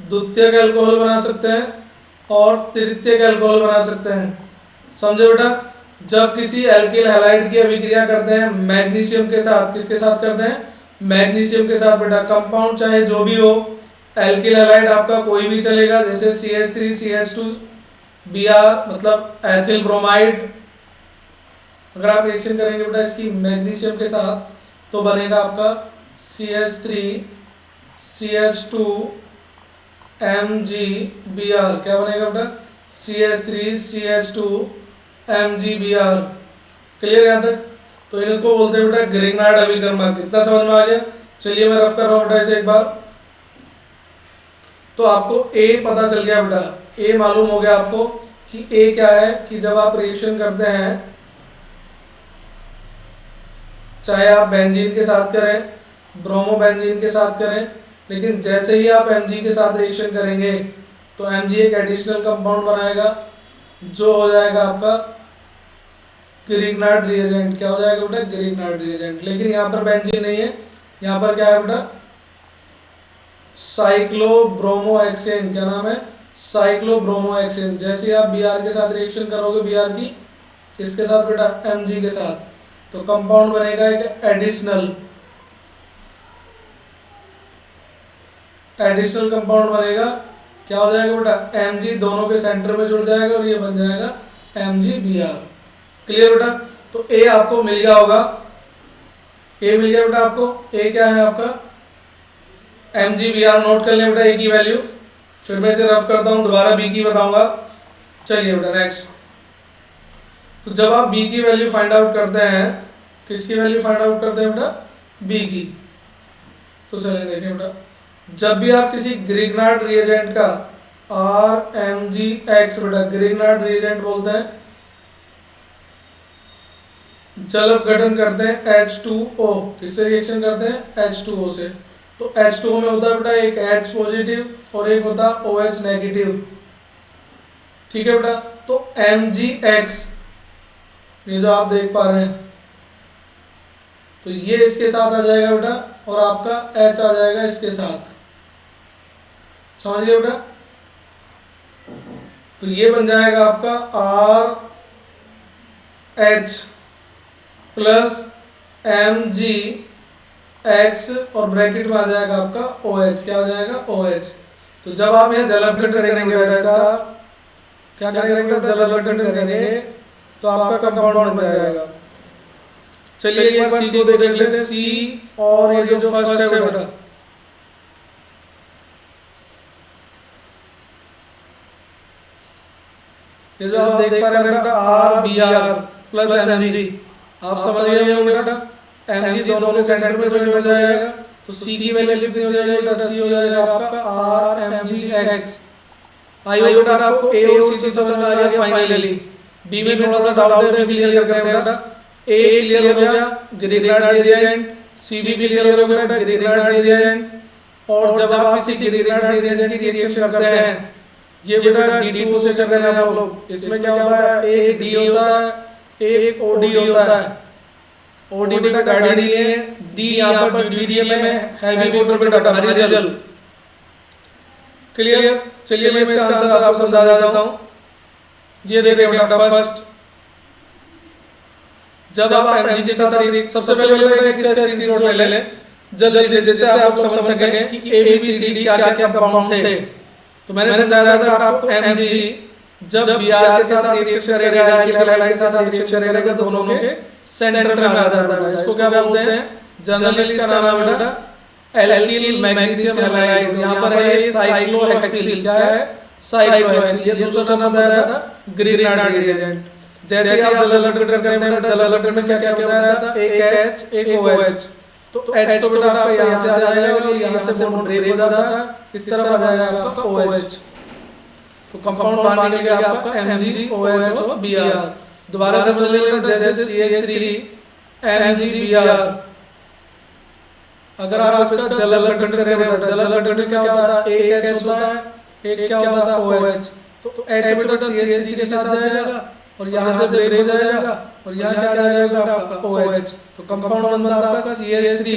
[SPEAKER 1] द्वितीयक अल्कोहल बना सकते हैं और तृतीयक अल्कोहल बना सकते हैं। समझे बेटा? जब किसी एल्किल हैलाइड की अभिक्रिया करते हैं मैग्नीशियम के साथ, किसके साथ करते हैं? मैग्नीशियम के साथ बेटा। कंपाउंड चाहे जो भी हो, एल्किल हैलाइड आपका कोई भी चलेगा, जैसे CH3 CH2 Br मतलब एथिल ब्रोमाइड। अगर आप रिएक्शन करेंगे बेटा इसकी मैग्नीशियम के साथ तो बनेगा आपका CH3 CH2 MgBr। क्या बनेगा बेटा? CH3 CH2 MgBr। क्लियर यहाँ तक? तो इनको बोलते हैं बेटा ग्रिग्नार्ड अभिकर्मक। कितना समझ में आ गया? चलिए मैं रफ कर रहा हूँ बेटा इसे एक बार। तो आपको A पता चल गया बेटा। A मालूम हो गया आपको कि A क्या है, कि जब आप रिएक्शन करते हैं, चाहे आप बेंजीन के साथ करें, ब्रोमो बेंजीन के साथ करें, लेकिन जैसे ही आप Mg के साथ रिएक्शन करेंगे तो Mg एक एडिशनल कंपाउंड बनाएगा जो हो जाएगा आपका ग्रिग्नार्ड रिएजेंट। क्या हो जाएगा बेटा? Grignard reagent. लेकिन यहाँ पर बेंजीन नहीं है, यहाँ पर क्या है बेटा? साइक्लोब्रोमोहेक्सेन। क्या नाम है? साइक्लोब्रोमोहेक्सेन। जैसे आप Br के साथ रिएक्शन करोगे, Br की किसके साथ बेटा? Mg के साथ, तो कंपाउंड बनेगा एक एडिशनल कंपाउंड बनेगा। क्या हो जाएगा बेटा? Mg दोनों के सेंटर में जुड़ जाएगा और ये बन जाएगा MgBr। क्लियर बेटा? तो A आपको मिल गया होगा। A मिल गया बेटा आपको। A क्या है आपका? MgBr। नोट कर लें बेटा A की वैल्यू। फिर मैं इसे रफ करता हूँ, दोबारा B की बताऊंगा। चलिए बेटा नेक्स्ट। तो जब आप B की वैल्यू फाइंड आउट करते हैं, किसकी वैल्यू फाइंड आउट करते हैं बेटा? B की। तो चलिए देखिए बेटा, जब भी आप किसी ग्रिग्नार्ड रिएजेंट का RMgX बेटा ग्रिग्नार्ड रिएजेंट बोलते हैं, जल अपघटन करते हैं H2O, किससे रिएक्शन करते हैं? H2O से। तो H2O में होता है बेटा एक H पॉजिटिव और एक होता है OH नेगेटिव। ठीक है बेटा? तो MgX ये जो आप देख पा रहे हैं, तो ये इसके साथ आ जाएगा बेटा और आपका H आ जाएगा इसके साथ। समझ गए बेटा? तो ये बन जाएगा आपका RH प्लस MgX और ब्रैकेट में आ जाएगा आपका OH। क्या आ जाएगा? OH। तो जब आप यहाँ जल अपघटन करेंगे इसका, क्या करेंगे? जल अपघटन करेंगे तो आपका कंपाउंड बन जाएगा। चलिए एक बार C को देख लेते हैं। C और ये जो फर्स्ट है बेटा, ये जो आप देख पा रहे हैं बेटा RBr प्लस Mg, आप समझ गए होंगे बेटा। Mg दोनों के सेंटर में जुड़ जाएगा, तो C की वैल्यू लिख दी जाएगी। C हो जाएगा आपका RMgX। आई होप बेटा आपको A और C समझ में आ गया फाइनली। B में थोड़ा सा डाउट है, क्लियर करते हैं बेटा। A क्लियर हो गया ग्रिग्नार्ड रिएजेंट, C भी क्लियर हो गया बेटा ग्रिग्नार्ड रिएजेंट। और जब आप किसी ग्रिग्नार्ड रिएजेंट की रिएक्शन करते हैं ये बेटा D2 से कर रहे हैं आप लोग। इसमें क्या होता है, एक D होता है, एक OD होता है। OD बेटा गाड़ी नहीं है, D यहाँ पर ड्यूटेरियम है, हैवी वाटर बेटा भारी जल। क्लियर। चलिए मैं इसका आंसर आपको समझा देता हूँ। ये देखिए बेटा फर्स्ट, जब आप Mg के साथ सबसे पहले इसका स्क्रीनशॉट ले लें जल्दी से, जिससे आप समझ सकें कि ABCD क्या क्या कंपाउंड थे। तो मैंने समझाया था आपको Mg जब Br के साथ रिएक्शन करेगा, एल्किल हैलाइड के साथ रिएक्शन करेगा, तो दोनों के सेंटर में आ जाता है। इसको क्या बोलते हैं, जनरली इसका नाम है बेटा एल्किल मैग्नीशियम हैलाइड। यहाँ पर है ये साइक्लोहेक्सिल। क्या है, साइक्लोहेक्सिल। ये दूसरा नाम बताया था ग्रीनार्ड रिएजेंट। जैसे आप जल करते हैं बेटा, जल में क्या क्या होता था, एक H एक OH। तो H तो बेटा आपका यहाँ से आ जाएगा और यहाँ से बॉन्ड ब्रेक हो जाता है, इस तरफ आ जाएगा आपका OH। तो कंपाउंड मान लीजिए आपका MgOH और Br। दोबारा से समझ लेना, जैसे CH3 MgBr। अगर आप इसका जल गठन करें बेटा, जल गठन क्या होता है, एक H होता है, एक क्या होता है OH। तो H बेटा CH3 के साथ जाएगा और यहाँ से ब्रेक हो जाएगा और यहाँ क्या आ जाएगा आपका OH। तो कंपाउंड बनता है आपका CH3।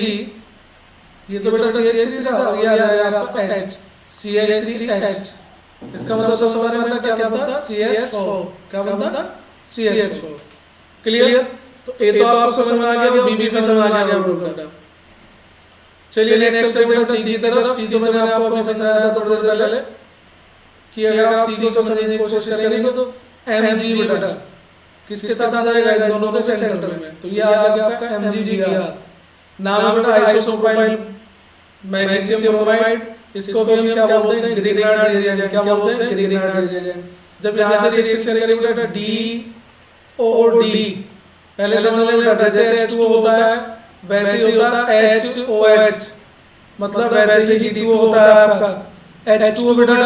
[SPEAKER 1] ये तो बेटा CH3 था और ये आ जाएगा आपका H, CH3H। इसका मतलब सबसे पहले क्या बनता, CH4। क्या बनता, CH4। क्लियर। तो ये तो आपको समझ आ गया, B भी समझ आ गया बेटा। चलिए नेक्स्ट स्टेप बेटा C की तरफ। C तो मैंने आपको अभी समझाया था थोड़ी देर पहले कि अगर आप C को समझने की कोशिश करेंगे तो Mg बेटा किसके साथ आ जाएगा, दोनों के सेंटर में। तो ये आ गया आपका MgBr। नाम है बेटा आइसोप्रोपाइल मैग्नीशियम ब्रोमाइड। इसको भी हम क्या बोलते हैं, ग्रीनार्ड रिएजेंट। क्या बोलते हैं, ग्रीनार्ड रिएजेंट। जब यहाँ से रिएक्शन करेंगे बेटा DOD, पहले समझ लें बेटा, जैसे H2O होता है वैसे ही होता है HOH, मतलब वैसे ही D2O होता है आपका। H2O बेटा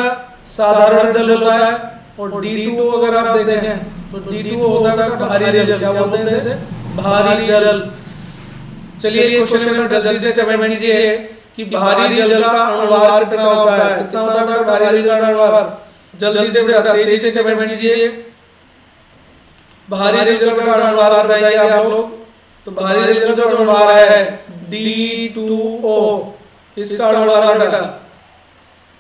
[SPEAKER 1] साधारण जल होता है और D2O अगर आप देखें तो D2O होता है बेटा भारी जल। क्या बोलते हैं इसे, भारी जल। चलिए क्वेश्चन में जल्दी से समझ लीजिए कि भारी जल का अणुभार कितना होता है। कितना होता है बेटा भारी जल का अणुभार, जल्दी से बेटा तेजी से समझ लीजिए। भारी जल का अणुभार बताइए आप लोग। तो भारी जल का जो अणुभार है D2O, इसका अणुभार बेटा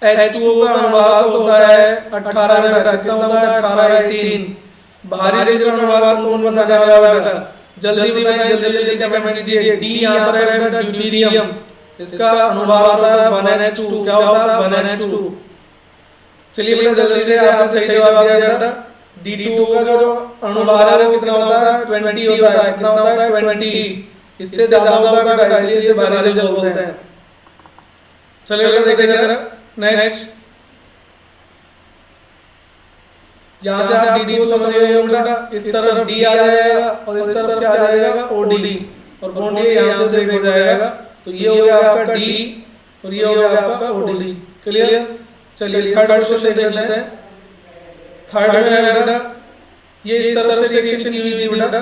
[SPEAKER 1] H2O का अणुभार होता है 18 बेटा। कितना होता है, 18 18। भारी जल का अणुभार कौन बता जा रहा है बेटा, जल्दी बताइए, जल्दी कमेंट कीजिए। D यहाँ पर है बेटा ड्यूटेरियम, इसका अणुभार होता है 1H2। क्या होता है, 1H2। चलिए बेटा जल्दी से आपने सही जवाब दिया बेटा। D2O का जो अणुभार है वो कितना होता है, 20 होता है। कितना होता है, 20। इससे ज्यादा होता है बेटा, इसलिए इसे भारी जल बोलते हैं। चलिए बेटा देखिए जरा नेक्स्ट। यहाँ से आप D2O समझ गए होंगे बेटा। इस तरफ D आ जाएगा और इस तरफ क्या आ जाएगा, OD, और बॉन्ड ये यहाँ से ब्रेक हो जाएगा। तो ये हो गया आपका D और ये हो गया आपका OD। क्लियर। चलिए थर्ड क्वेश्चन देख लेते हैं। थर्ड में है बेटा, ये इस तरफ से रिएक्शन की हुई थी बेटा।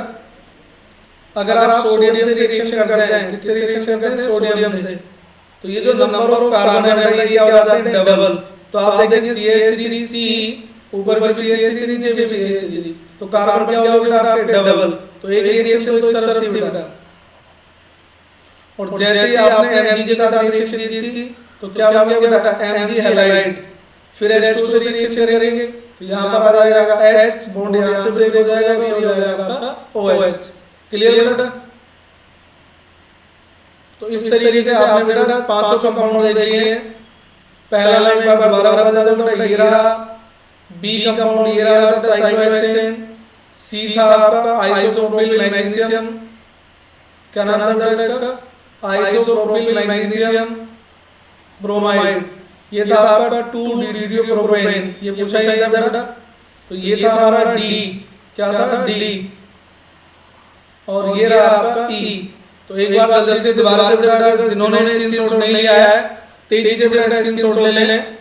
[SPEAKER 1] अगर आप सोडियम से रिएक्शन करते हैं, किससे रिएक्शन करते हैं, सोडियम से, तो ये जो नंबर ऑफ कार्बन है बेटा ये क्या हो जाते हैं, डबल। तो आप देखेंगे CH3C, ऊपर भी CH3 नीचे भी CH3, तो कार्बन क्या हो गया आपके डबल। तो एक रिएक्शन तो इस तरफ थी बेटा, और जैसे ही आपने Mg के साथ रिएक्शन की इसकी, तो क्या हो गया बेटा Mg हैलाइड। फिर H2 से रिएक्शन करेंगे तो यहाँ पर आ जाएगा H, बॉन्ड यहाँ से ब्रेक हो जाएगा, ये हो जाएगा आपका OH। क्लियर बेटा। तो इस तरीके से आपने बेटा पांचों कंपाउंड देख लिए हैं। पहला लाइन बार दोबारा बता देता हूं बेटा, ये रहा B कंपाउंड, ये रहा साइक्लोहेक्सेन। C था आपका आइसोप्रोपिल मैग्नीशियम, क्या नाम था इसका, आइसोप्रोपिल मैग्नीशियम ब्रोमाइड। ये था आपका 2-डिट्रियोप्रोपेन, ये पूछा ही था बेटा। तो ये था हमारा D, क्या था D, और ये रहा आपका E। तो एक बार जल्दी से दोबारा से बेटा जिन्होंने स्क्रीनशॉट नहीं लिया है तेजी से बेटा स्क्रीनशॉट ले लें।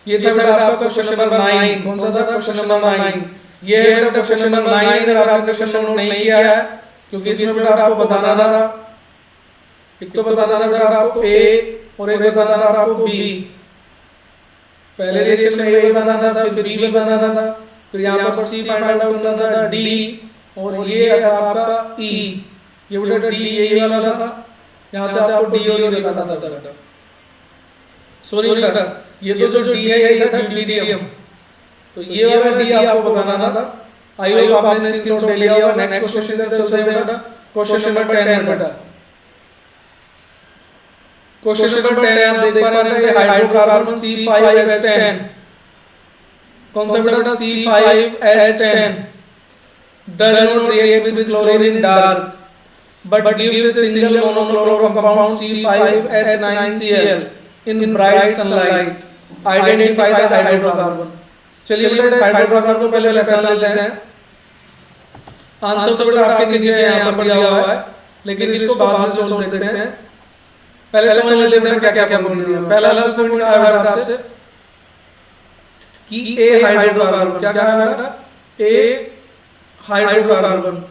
[SPEAKER 1] ये था बेटा आपका क्वेश्चन नंबर 9। कौन सा था, क्वेश्चन नंबर 9। ये है बेटा क्वेश्चन नंबर 9। अगर आपने क्वेश्चन नोट नहीं किया है, क्योंकि इसमें बेटा आपको बताना था, एक तो बताना था आपको A और एक बताना था आपको B। पहले रिएक्शन में ए बनाना था, फिर बी बनाना था, फिर यहाँ पर सी फाइंड आउट करना था, डी, और ये था आपका ई, ये बेटा डी यही वाला था, यहाँ से आपको डी और ए बताना था बेटा। सॉरी बेटा, ये तो जो डी है ये था ड्यूटेरियम, तो ये वाला डी आपको बताना था। आई होप आपने स्क्रीनशॉट ले लिया होगा। नेक्स्ट क्वेश्चन की तरफ चलते हैं बेटा। क्वेश्चन नंबर 10 बेटा। क्वेश्चन नंबर 10 आप देख पा रहे हैं, हाइड्रोकार्बन C5H10, कौन सा बेटा C5H10 does not react with chlorine in dark but gives a single monochloro compound C5H9Cl in bright sunlight. Identify the hydrocarbon. चलिए बेटा इस हाइड्रोकार्बन को पहले पहचान लेते हैं। आंसर तो बेटा आपके नीचे यहाँ पर दिया हुआ है, लेकिन इसको बाद में सोच देखते हैं। पहले समझ लेते हैं क्या क्या क्या बोल दिया। पहला क्वेश्चन क्या है बेटा आपसे कि ए हाइड्रोकार्बन, क्या क्या है बेटा, ए हाइड्रोकार्बन,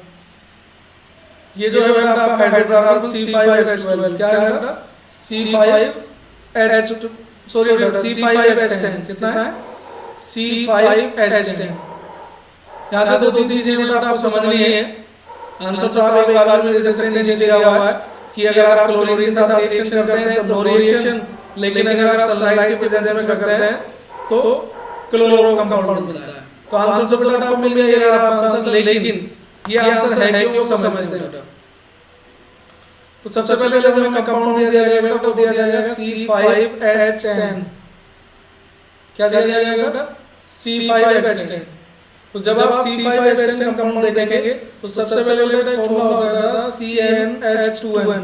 [SPEAKER 1] ये जो है बेटा आपका हाइड्रोकार्बन C5H12, क्या है बेटा C5H, सॉरी बेटा C5H10, कितना है C5H10। यहाँ से दो तीन चीजें बेटा आपको समझनी है। आंसर तो आप एक बार में दे सकते हैं, नीचे दिया हुआ है कि अगर आप क्लोरीन के साथ रिएक्शन करते हैं तो नो रिएक्शन, लेकिन अगर आप सनलाइट के प्रेजेंस में करते हैं तो क्लोरो कंपाउंड बनता है। तो आंसर तो बेटा आपको मिल गया ये आंसर, लेकिन ये आंसर है क्यों समझते हैं बेटा। तो सबसे पहले जो हमें कंपाउंड दिया जाएगा बेटा, वो दिया जाएगा C5H10, क्या दिया जाएगा बेटा C5H10। तो जब आप C5H10 कंपाउंड देखेंगे तो सबसे पहले बेटा फॉर्मूला होता था CnH2n,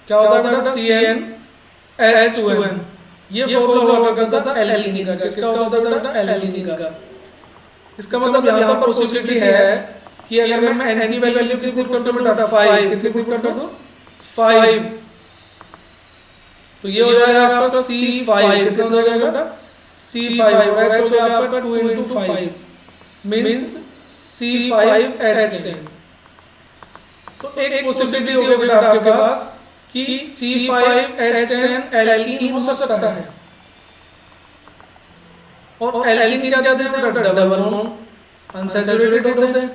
[SPEAKER 1] क्या होता है बेटा CnH2n, ये फॉर्मूला हुआ करता था एल्कीन का। किसका होता था बेटा एल्कीन का। इसका मतलब यहाँ पर पॉसिबिलिटी है कि अगर मैं n की वैल्यू कितनी पुट करता हूँ बेटा 5, कितनी पुट करता हूँ 5, तो ये हो जाएगा आपका C5, कितना हो जाएगा बेटा C5, और H हो जाएगा आपका 2 into 5 मींस C5H10। तो एक पॉसिबिलिटी होगी बेटा आपके पास कि C5H10 एल्कीन हो सकता है, और एल्कीन क्या कहते हैं बेटा डबल बॉन्ड अनसैचुरेटेड होते हैं।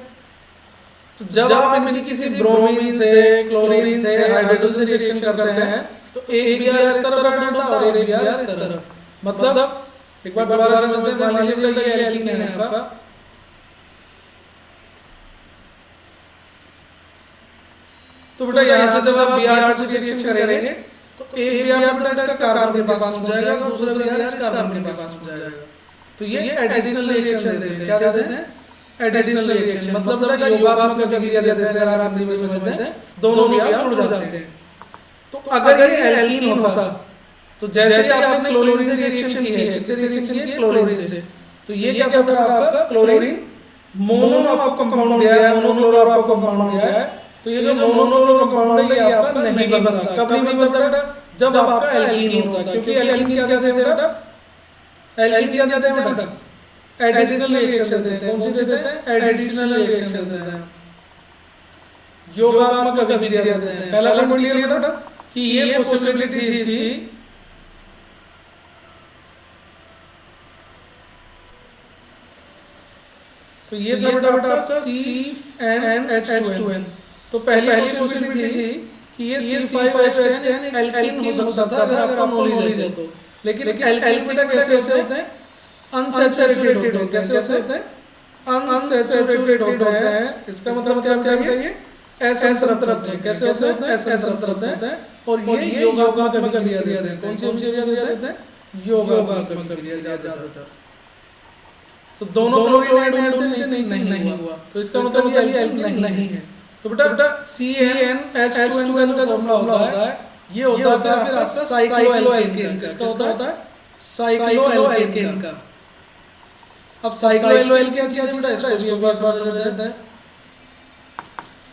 [SPEAKER 1] तो जब आप इनकी किसी ब्रोमीन से, क्लोरीन से, हाइड्रोजन से रिएक्शन करते हैं तो एक Br इस तरफ बैठता है और एक Br इस तरफ, मतलब एक बार दोबारा से समझते हैं। मान लीजिए ये एल्कीन है आपका, तो बेटा यहाँ से जब आप Br से रिएक्शन करेंगे तो एक Br बेटा इसका कार्बन के पास पहुंच जाएगा और दूसरा Br इसका कार्बन के पास पहुंच जाएगा। तो ये एडिशनल रिएक्शन देते हैं, क्या कहते हैं एडिशनल रिएक्शन, मतलब बेटा योगात्मक अभिक्रिया देते हैं। अगर आप हिंदी में समझते हैं दोनों Br जुड़ जाते हैं। तो अगर ये एल्कीन होता तो जैसे आपने क्लोरीन से रिएक्शन की है, किससे रिएक्शन की है क्लोरीन से, तो ये क्या था आपका क्लोरीन मोनो आपको कंपाउंड दिया है, मोनोक्लोरो आपको कंपाउंड दिया है। तो ये जो मोनोक्लोरो कंपाउंड है ये आपका नहीं बनता। कब नहीं बनता बेटा जब आपका एल्कीन होता है, क्योंकि एल्कीन क्या कहते हैं बेटा, एल्कीन क्या कहते हैं बेटा एडिशनल रिएक्शन देते हैं। कौन से देते हैं एडिशनल रिएक्शन देते हैं, योगात्मक अभिक्रिया देते हैं। पहला पॉइंट क्लियर बेटा कि ये पॉसिबिलिटी थी इसकी, तो ये था बेटा आपका CnH2n। तो पहली पॉसिबिलिटी थी कि ये C5H10 एल्कीन हो सकता था अगर आपको नॉलेज है तो, लेकिन एल्कीन बेटा कैसे होते हैं अनसैचुरेटेड होते हैं। कैसे होते हैं अनसैचुरेटेड होते हैं। इसका मतलब क्या है ये असंतृप्त है। कैसे होते हैं असंतृप्त है, और ये योगात्मक अभिक्रिया देते हैं। कौन सी अभिक्रिया देते हैं योगात्मक अभिक्रिया ज्यादातर। तो दोनों क्लोरीन नहीं हुआ, तो इसका मतलब ये एल्कीन नहीं है। तो बेटा CnH2n का जो फॉर्मूला होता है ये होता है फिर आपका साइक्लोएल्केन। किसका होता है साइक्लोएल्केन का। अब साइक्लोएल्केन क्या होता है इसको भी समझ लेते हैं।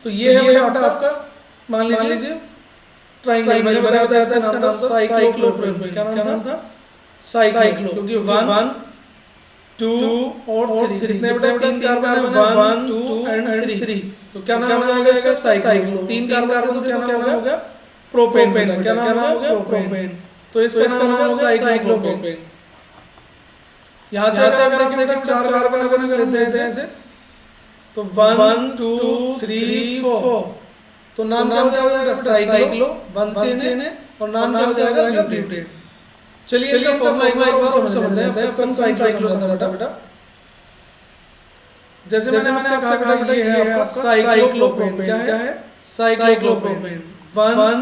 [SPEAKER 1] तो ये है बेटा आपका मान लीजिए ट्रायंगल, मैंने बताया था इसका नाम था साइक्लोप्रोपेन। क्या नाम था साइक्लो, क्योंकि 1 2 और 3 कितने बेटा तीन कार्बन है 1 2 एंड 3। तो क्या नाम हो जाएगा इसका साइक्लो। तीन कार्बन तो क्या नाम होगा प्रोपेन। क्या नाम होगा प्रोपेन। तो इसका नाम हो गया साइक्लोप्रोपेन। यहाँ से अगर आप देखें 4 कार्बन अगर लेते हैं ऐसे, तो 1 2 3 4, तो नाम क्या हो जाएगा साइक्लो, 1 चेन है, और नाम क्या हो जाएगा ब्यूटेन। चलिए इनका फॉर्मूला एक बार और समझ लेते हैं, तब साइक्लो समझता बेटा। जैसे मैंने आपसे कहा बेटा ये है आपका साइक्लोप्रोपेन। क्या है साइक्लोप्रोपेन? 1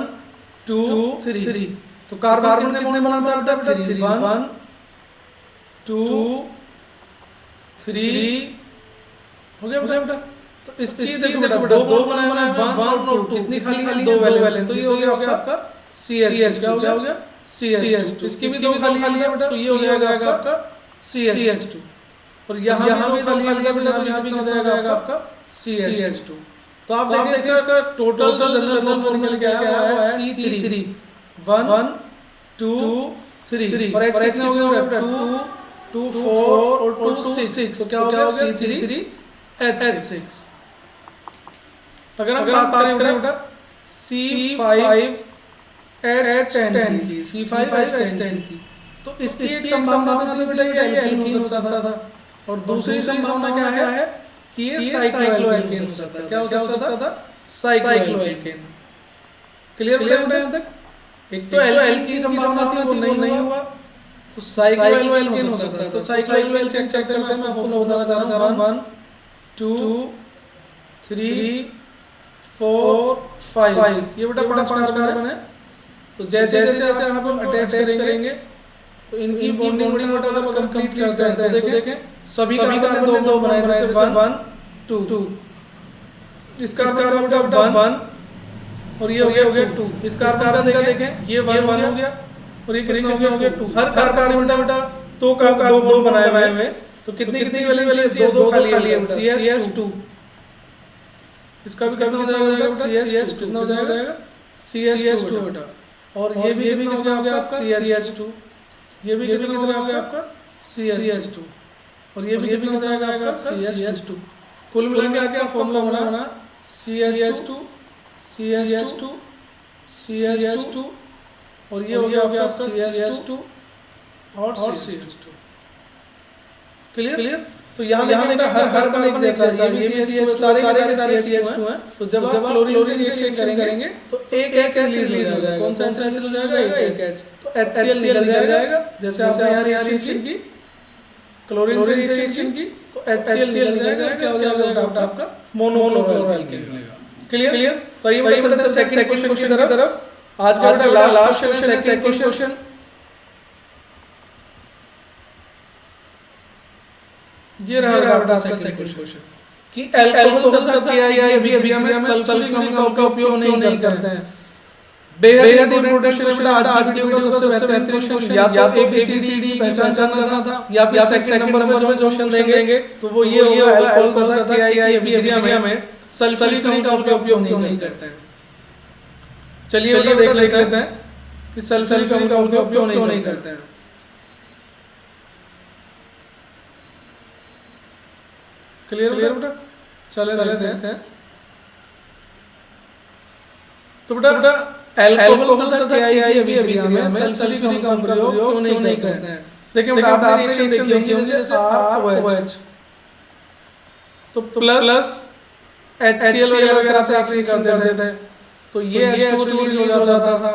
[SPEAKER 1] 2 3। तो कार्बन कितने बनाता है बेटा? 3। 1 2 3 हो गया बेटा। तो इसकी देखो बेटा दो बनाना है, 1 और 2, कितनी खाली है? 2 वैलेंस। तो ये हो गया आपका CH2। क्या हो गया CH2। इसकी भी 2 खाली है बेटा, तो ये हो जाएगा आपका CH2। और यहाँ भी 2 खाली है बेटा, तो यहाँ भी हो जाएगा आपका CH2। तो आप देखिए इसका टोटल जनरल फॉर्मूला निकल के आया है C3। 1 2 3, और H कितना हो गया बेटा? 2 4 और 2 6, तो क्या हो गया C3H6। अगर हम बात करें बेटा C5H10 की, C5H10 की, तो इसकी एक संभावना थी बेटा ये एल्कीन हो सकता था, और दूसरी संभावना क्या है कि ये साइक्लोएल्केन हो सकता है। क्या हो सकता था? साइक्लोएल्केन। क्लियर बेटा यहाँ तक? एक तो एल्कीन की संभावना थी, वो नहीं हुआ, तो साइक्लोएल्केन हो सकता है। तो साइक्लोएल्केन चेक करते हैं, मैं आपको बताना चाह रहा हूँ। 1 2 3 4 5, ये बेटा 5 कार्बन है। तो जैसे जैसे आप अटैच करेंगे तो इनकी बॉन्डिंग बेटा अगर कंप्लीट करते हैं तो देखें सभी कार्बन ने 2 बनाए, जैसे 1 2। इसका कार्बन बेटा 1 और ये हो गया 2। इसका कार्बन का देखें ये 1 हो गया, और ये कितना हो गया 2। हर कार्बन बेटा तो का 2 बनाए हुए, तो कितनी वैलेंस चाहिए? 2 खाली है CH2। इसका भी कितना हो जाएगा CH2? कितना हो जाएगा CH2 बेटा। और ये भी कितना हो गया आपका CH2। ये भी कितना हो गया आपका CH2, और ये भी कितना हो जाएगा आपका CH2। कुल मिला के क्या फॉर्मूला बना? CH2 CH2 CH2, और ये हो गया आपका CH2 और CH2। क्लियर? तो यहाँ देखिए हर कार्बन जैसा ये भी CH2, सारे CH2 हैं। तो जब आप क्लोरीन से रिएक्शन करेंगे तो एक H रिलीज हो जाएगा। कौन सा H रिलीज हो जाएगा? एक H। तो HCl निकल जाएगा। जैसे आपने यहाँ रिएक्शन की, क्लोरीन से रिएक्शन की, तो HCl निकल जाएगा। क्या हो जाएगा आपका? मोनोक्लोरोएल्केन मिलेगा। क्लियर? तो ये चलते हैं सेकंड क्वेश्चन की तरफ। आज का लास्ट क्वेश्चन है सेकंड क्वेश्चन। ये रहा बेटा सेकंड क्वेश्चन कि अल्कोहल तथा KI में सल्फ्यूरिक अम्ल का उपयोग नहीं करते हैं। बेहद इंपॉर्टेंट क्वेश्चन आज के वीडियो का सबसे बेहतरीन क्वेश्चन। या तो ABCD पहचान करना था, या फिर सेकंड नंबर पर जो क्वेश्चन देंगे तो वो ये होगा अल्कोहल तथा KI में सल्फ्यूरिक अम्ल का उपयोग नहीं करते हैं। चलिए बेटा देख लेते हैं कि सल्फ्यूरिक अम्ल का उपयोग क्यों नहीं करते हैं। क्लियर बेटा? चले देखते हैं। तो बेटा अल्कोहल तथा KI में सल्फ्यूरिक अम्ल का प्रयोग क्यों नहीं करते हैं? देखिए बेटा आपने रिएक्शन देखी होगी, जैसे ROH तो प्लस HCl वगैरह से आप रिएक्शन करते थे, तो ये H2 रिलीज हो जाता था।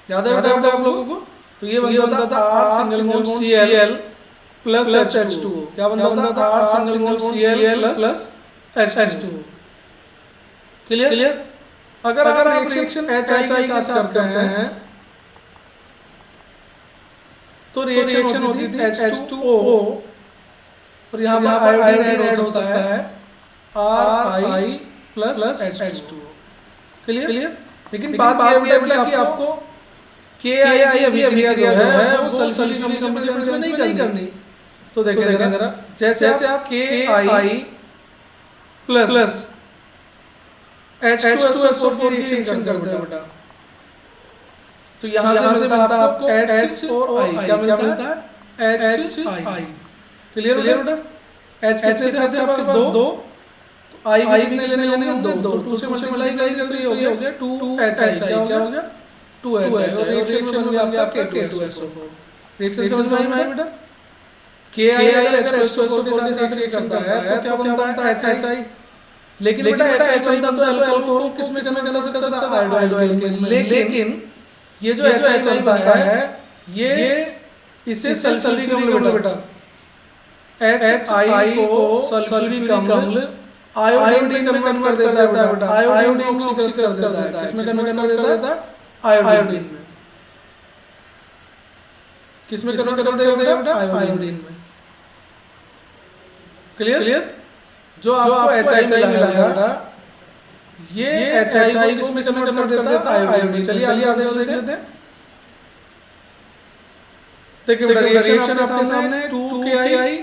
[SPEAKER 1] याद है बेटा आप लोगों को? तो ये बनता था R single bond Cl plus H2। क्या बनता था? R single bond Cl plus H2। Clear? अगर आप रिएक्शन HI के साथ करते हैं तो रिएक्शन होती थी H2O, और यहाँ पर आयोडीन ऐड हो सकता है RI प्लस H2। क्लियर? लेकिन बात ये है कि आपको KI अभिक्रिया जो है वो सल्फ्यूरिक अम्ल के प्रेजेंस में नहीं करनी। तो देखिए जरा, जैसे आप KI प्लस H2SO4 की रिएक्शन करते हैं बेटा, तो यहाँ से मिलता है आपको H और I। क्या मिलता है? HI। क्लियर बेटा? H कितने थे आपके पास? 2, तो I भी कितने लेने होंगे? 2। तो 2 से मल्टीप्लाई कर दो, ये हो गया 2HI। क्या हो गया? 2H और रिएक्शन बन गया आपका K2SO4। रिएक्शन समझ में आई बेटा? Ki अगर H2SO4 के साथ रिएक्शन करता है तो क्या बनता है HI। लेकिन बेटा HI बनता है तो अल्कोहल को किसमें कर सकता था? आयोडो। लेकिन ये जो HI बनता है ये इसे सल्फ्यूरिक अम्ल बेटा HI को सल्फ्यूरिक अम्ल आयोडीन में कन्वर्ट कर देता है बेटा। आयोडीन में ऑक्सीकृत कर देता है। किसमें कन्वर्ट कर देता है? आयोडीन में। किसमें कन्वर्ट कर देगा बेटा? आयोडीन में। क्लियर? जो आपको HI मिला है बेटा ये HI को किसमें कन्वर्ट कर देता है? आयोडीन। चलिए आगे देख लेते हैं। देखिए बेटा रिएक्शन आपके सामने 2Ki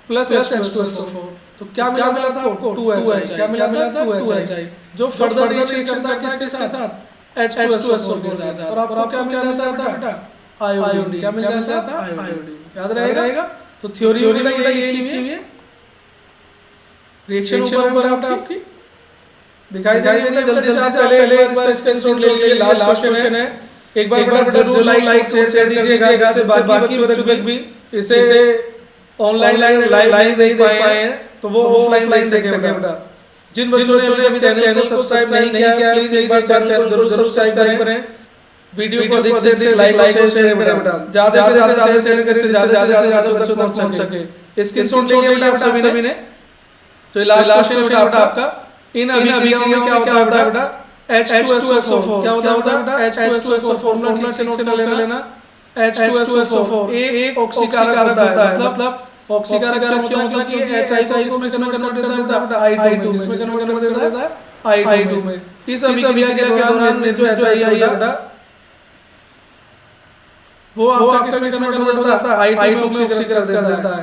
[SPEAKER 1] प्लस H2SO4 तो क्या मिला था आपको? 2HI। क्या मिला था? 2HI। जो फर्दर रिएक्शन था किसके साथ? H2SO4 के साथ। और आपको क्या मिला था बेटा? आयोडीन। क्या मिला था? आयोडीन। याद रहेगा? तो थ्योरी ये लिखी हुई है। रिएक्शन ऊपर आपकी दिखाई दे रही है। जल्दी से पहले एक बार इसका स्क्रीनशॉट ले लीजिए। लास्ट क्वेश्चन है। एक बार जरूर लाइक शेयर दीजिएगा जिससे बाकी बच्चों तक भी इसे ऑनलाइन लाइव नहीं देख पाए हैं तो वो ऑफलाइन लाइव देख सके बेटा। जिन बच्चों ने अभी चैनल को सब्सक्राइब नहीं किया प्लीज एक बार चैनल जरूर सब्सक्राइब करें। वीडियो को अधिक से अधिक लाइक शेयर करें बेटा। ज्यादा से ज्यादा शेयर करें जिससे ज्यादा से ज्यादा बच्चों तक पहुंच सके। इसके स्क्रीनशॉट ले लिया आप सभी ने। तो लास्ट क्वेश्चन बेटा आपका इन अभिक्रियाओं में क्या होता है बेटा? H2SO4 क्या होता है बेटा? H2SO4 फॉर्मूला से नोट कर लेना। H2SO4 एक ऑक्सीकारक होता है। मतलब ऑक्सीकारक क्यों? क्योंकि HI इसमें कन्वर्ट कर देता है बेटा I2 में। इसमें कन्वर्ट कर देता है I2 में। इस अभिक्रिया के दौरान जो HI है बेटा वो आपका किसमें कन्वर्ट कर देता है? I2 में ऑक्सीकृत कर देता है।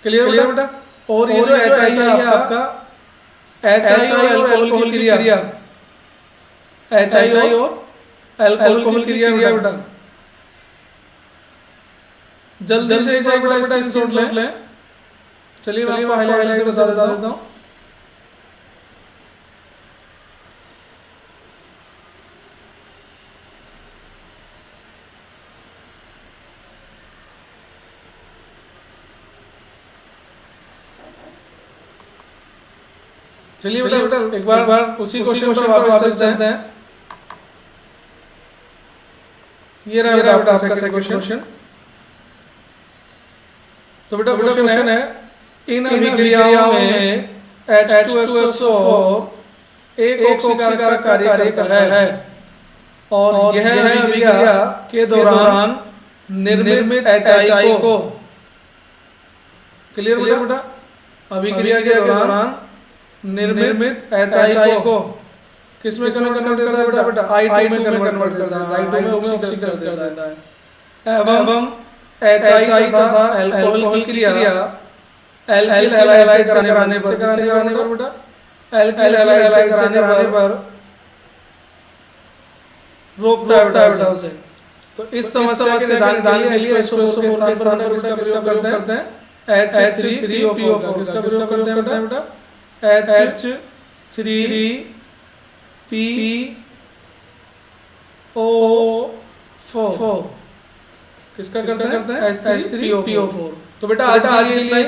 [SPEAKER 1] क्लियर बेटा? और ये जो HI है आपका HI और अल्कोहल की क्रिया HI और अल्कोहल की क्रिया बेटा जल्दी से एक बार इसका स्क्रीनशॉट लें। चलिए मैं आपको हाईलाइट से बता देता हूं। चलिए बेटा एक बार उसी क्वेश्चन पर वापस चलते हैं। ये रहा बेटा आपका सेकंड क्वेश्चन। तो बेटा क्वेश्चन है इन अभिक्रियाओं में H2SO4 एक ऑक्सीकारक कार्य करता है और यह अभिक्रिया के दौरान निर्मित HI को क्लियर बेटा? अभिक्रिया के दौरान निर्मित HI को किसमें कन्वर्ट देता है बेटा? I2 में कन्वर्ट देता है। I2 में ऑक्सीकृत कर देता है। एवं HI तथा अल्कोहल की क्रिया एल्किल हैलाइड से कराने पर बेटा एल्किल हैलाइड से कराने पर रोकता है बेटा उसे। तो इस समस्या के सिद्धांत के लिए H2SO4 के स्थान पर किसका प्रयोग करते हैं? H3PO4 किसका प्रयोग करते हैं बेटा? H3PO4 किसका करते हैं? H3PO4। तो बेटा आज के लिए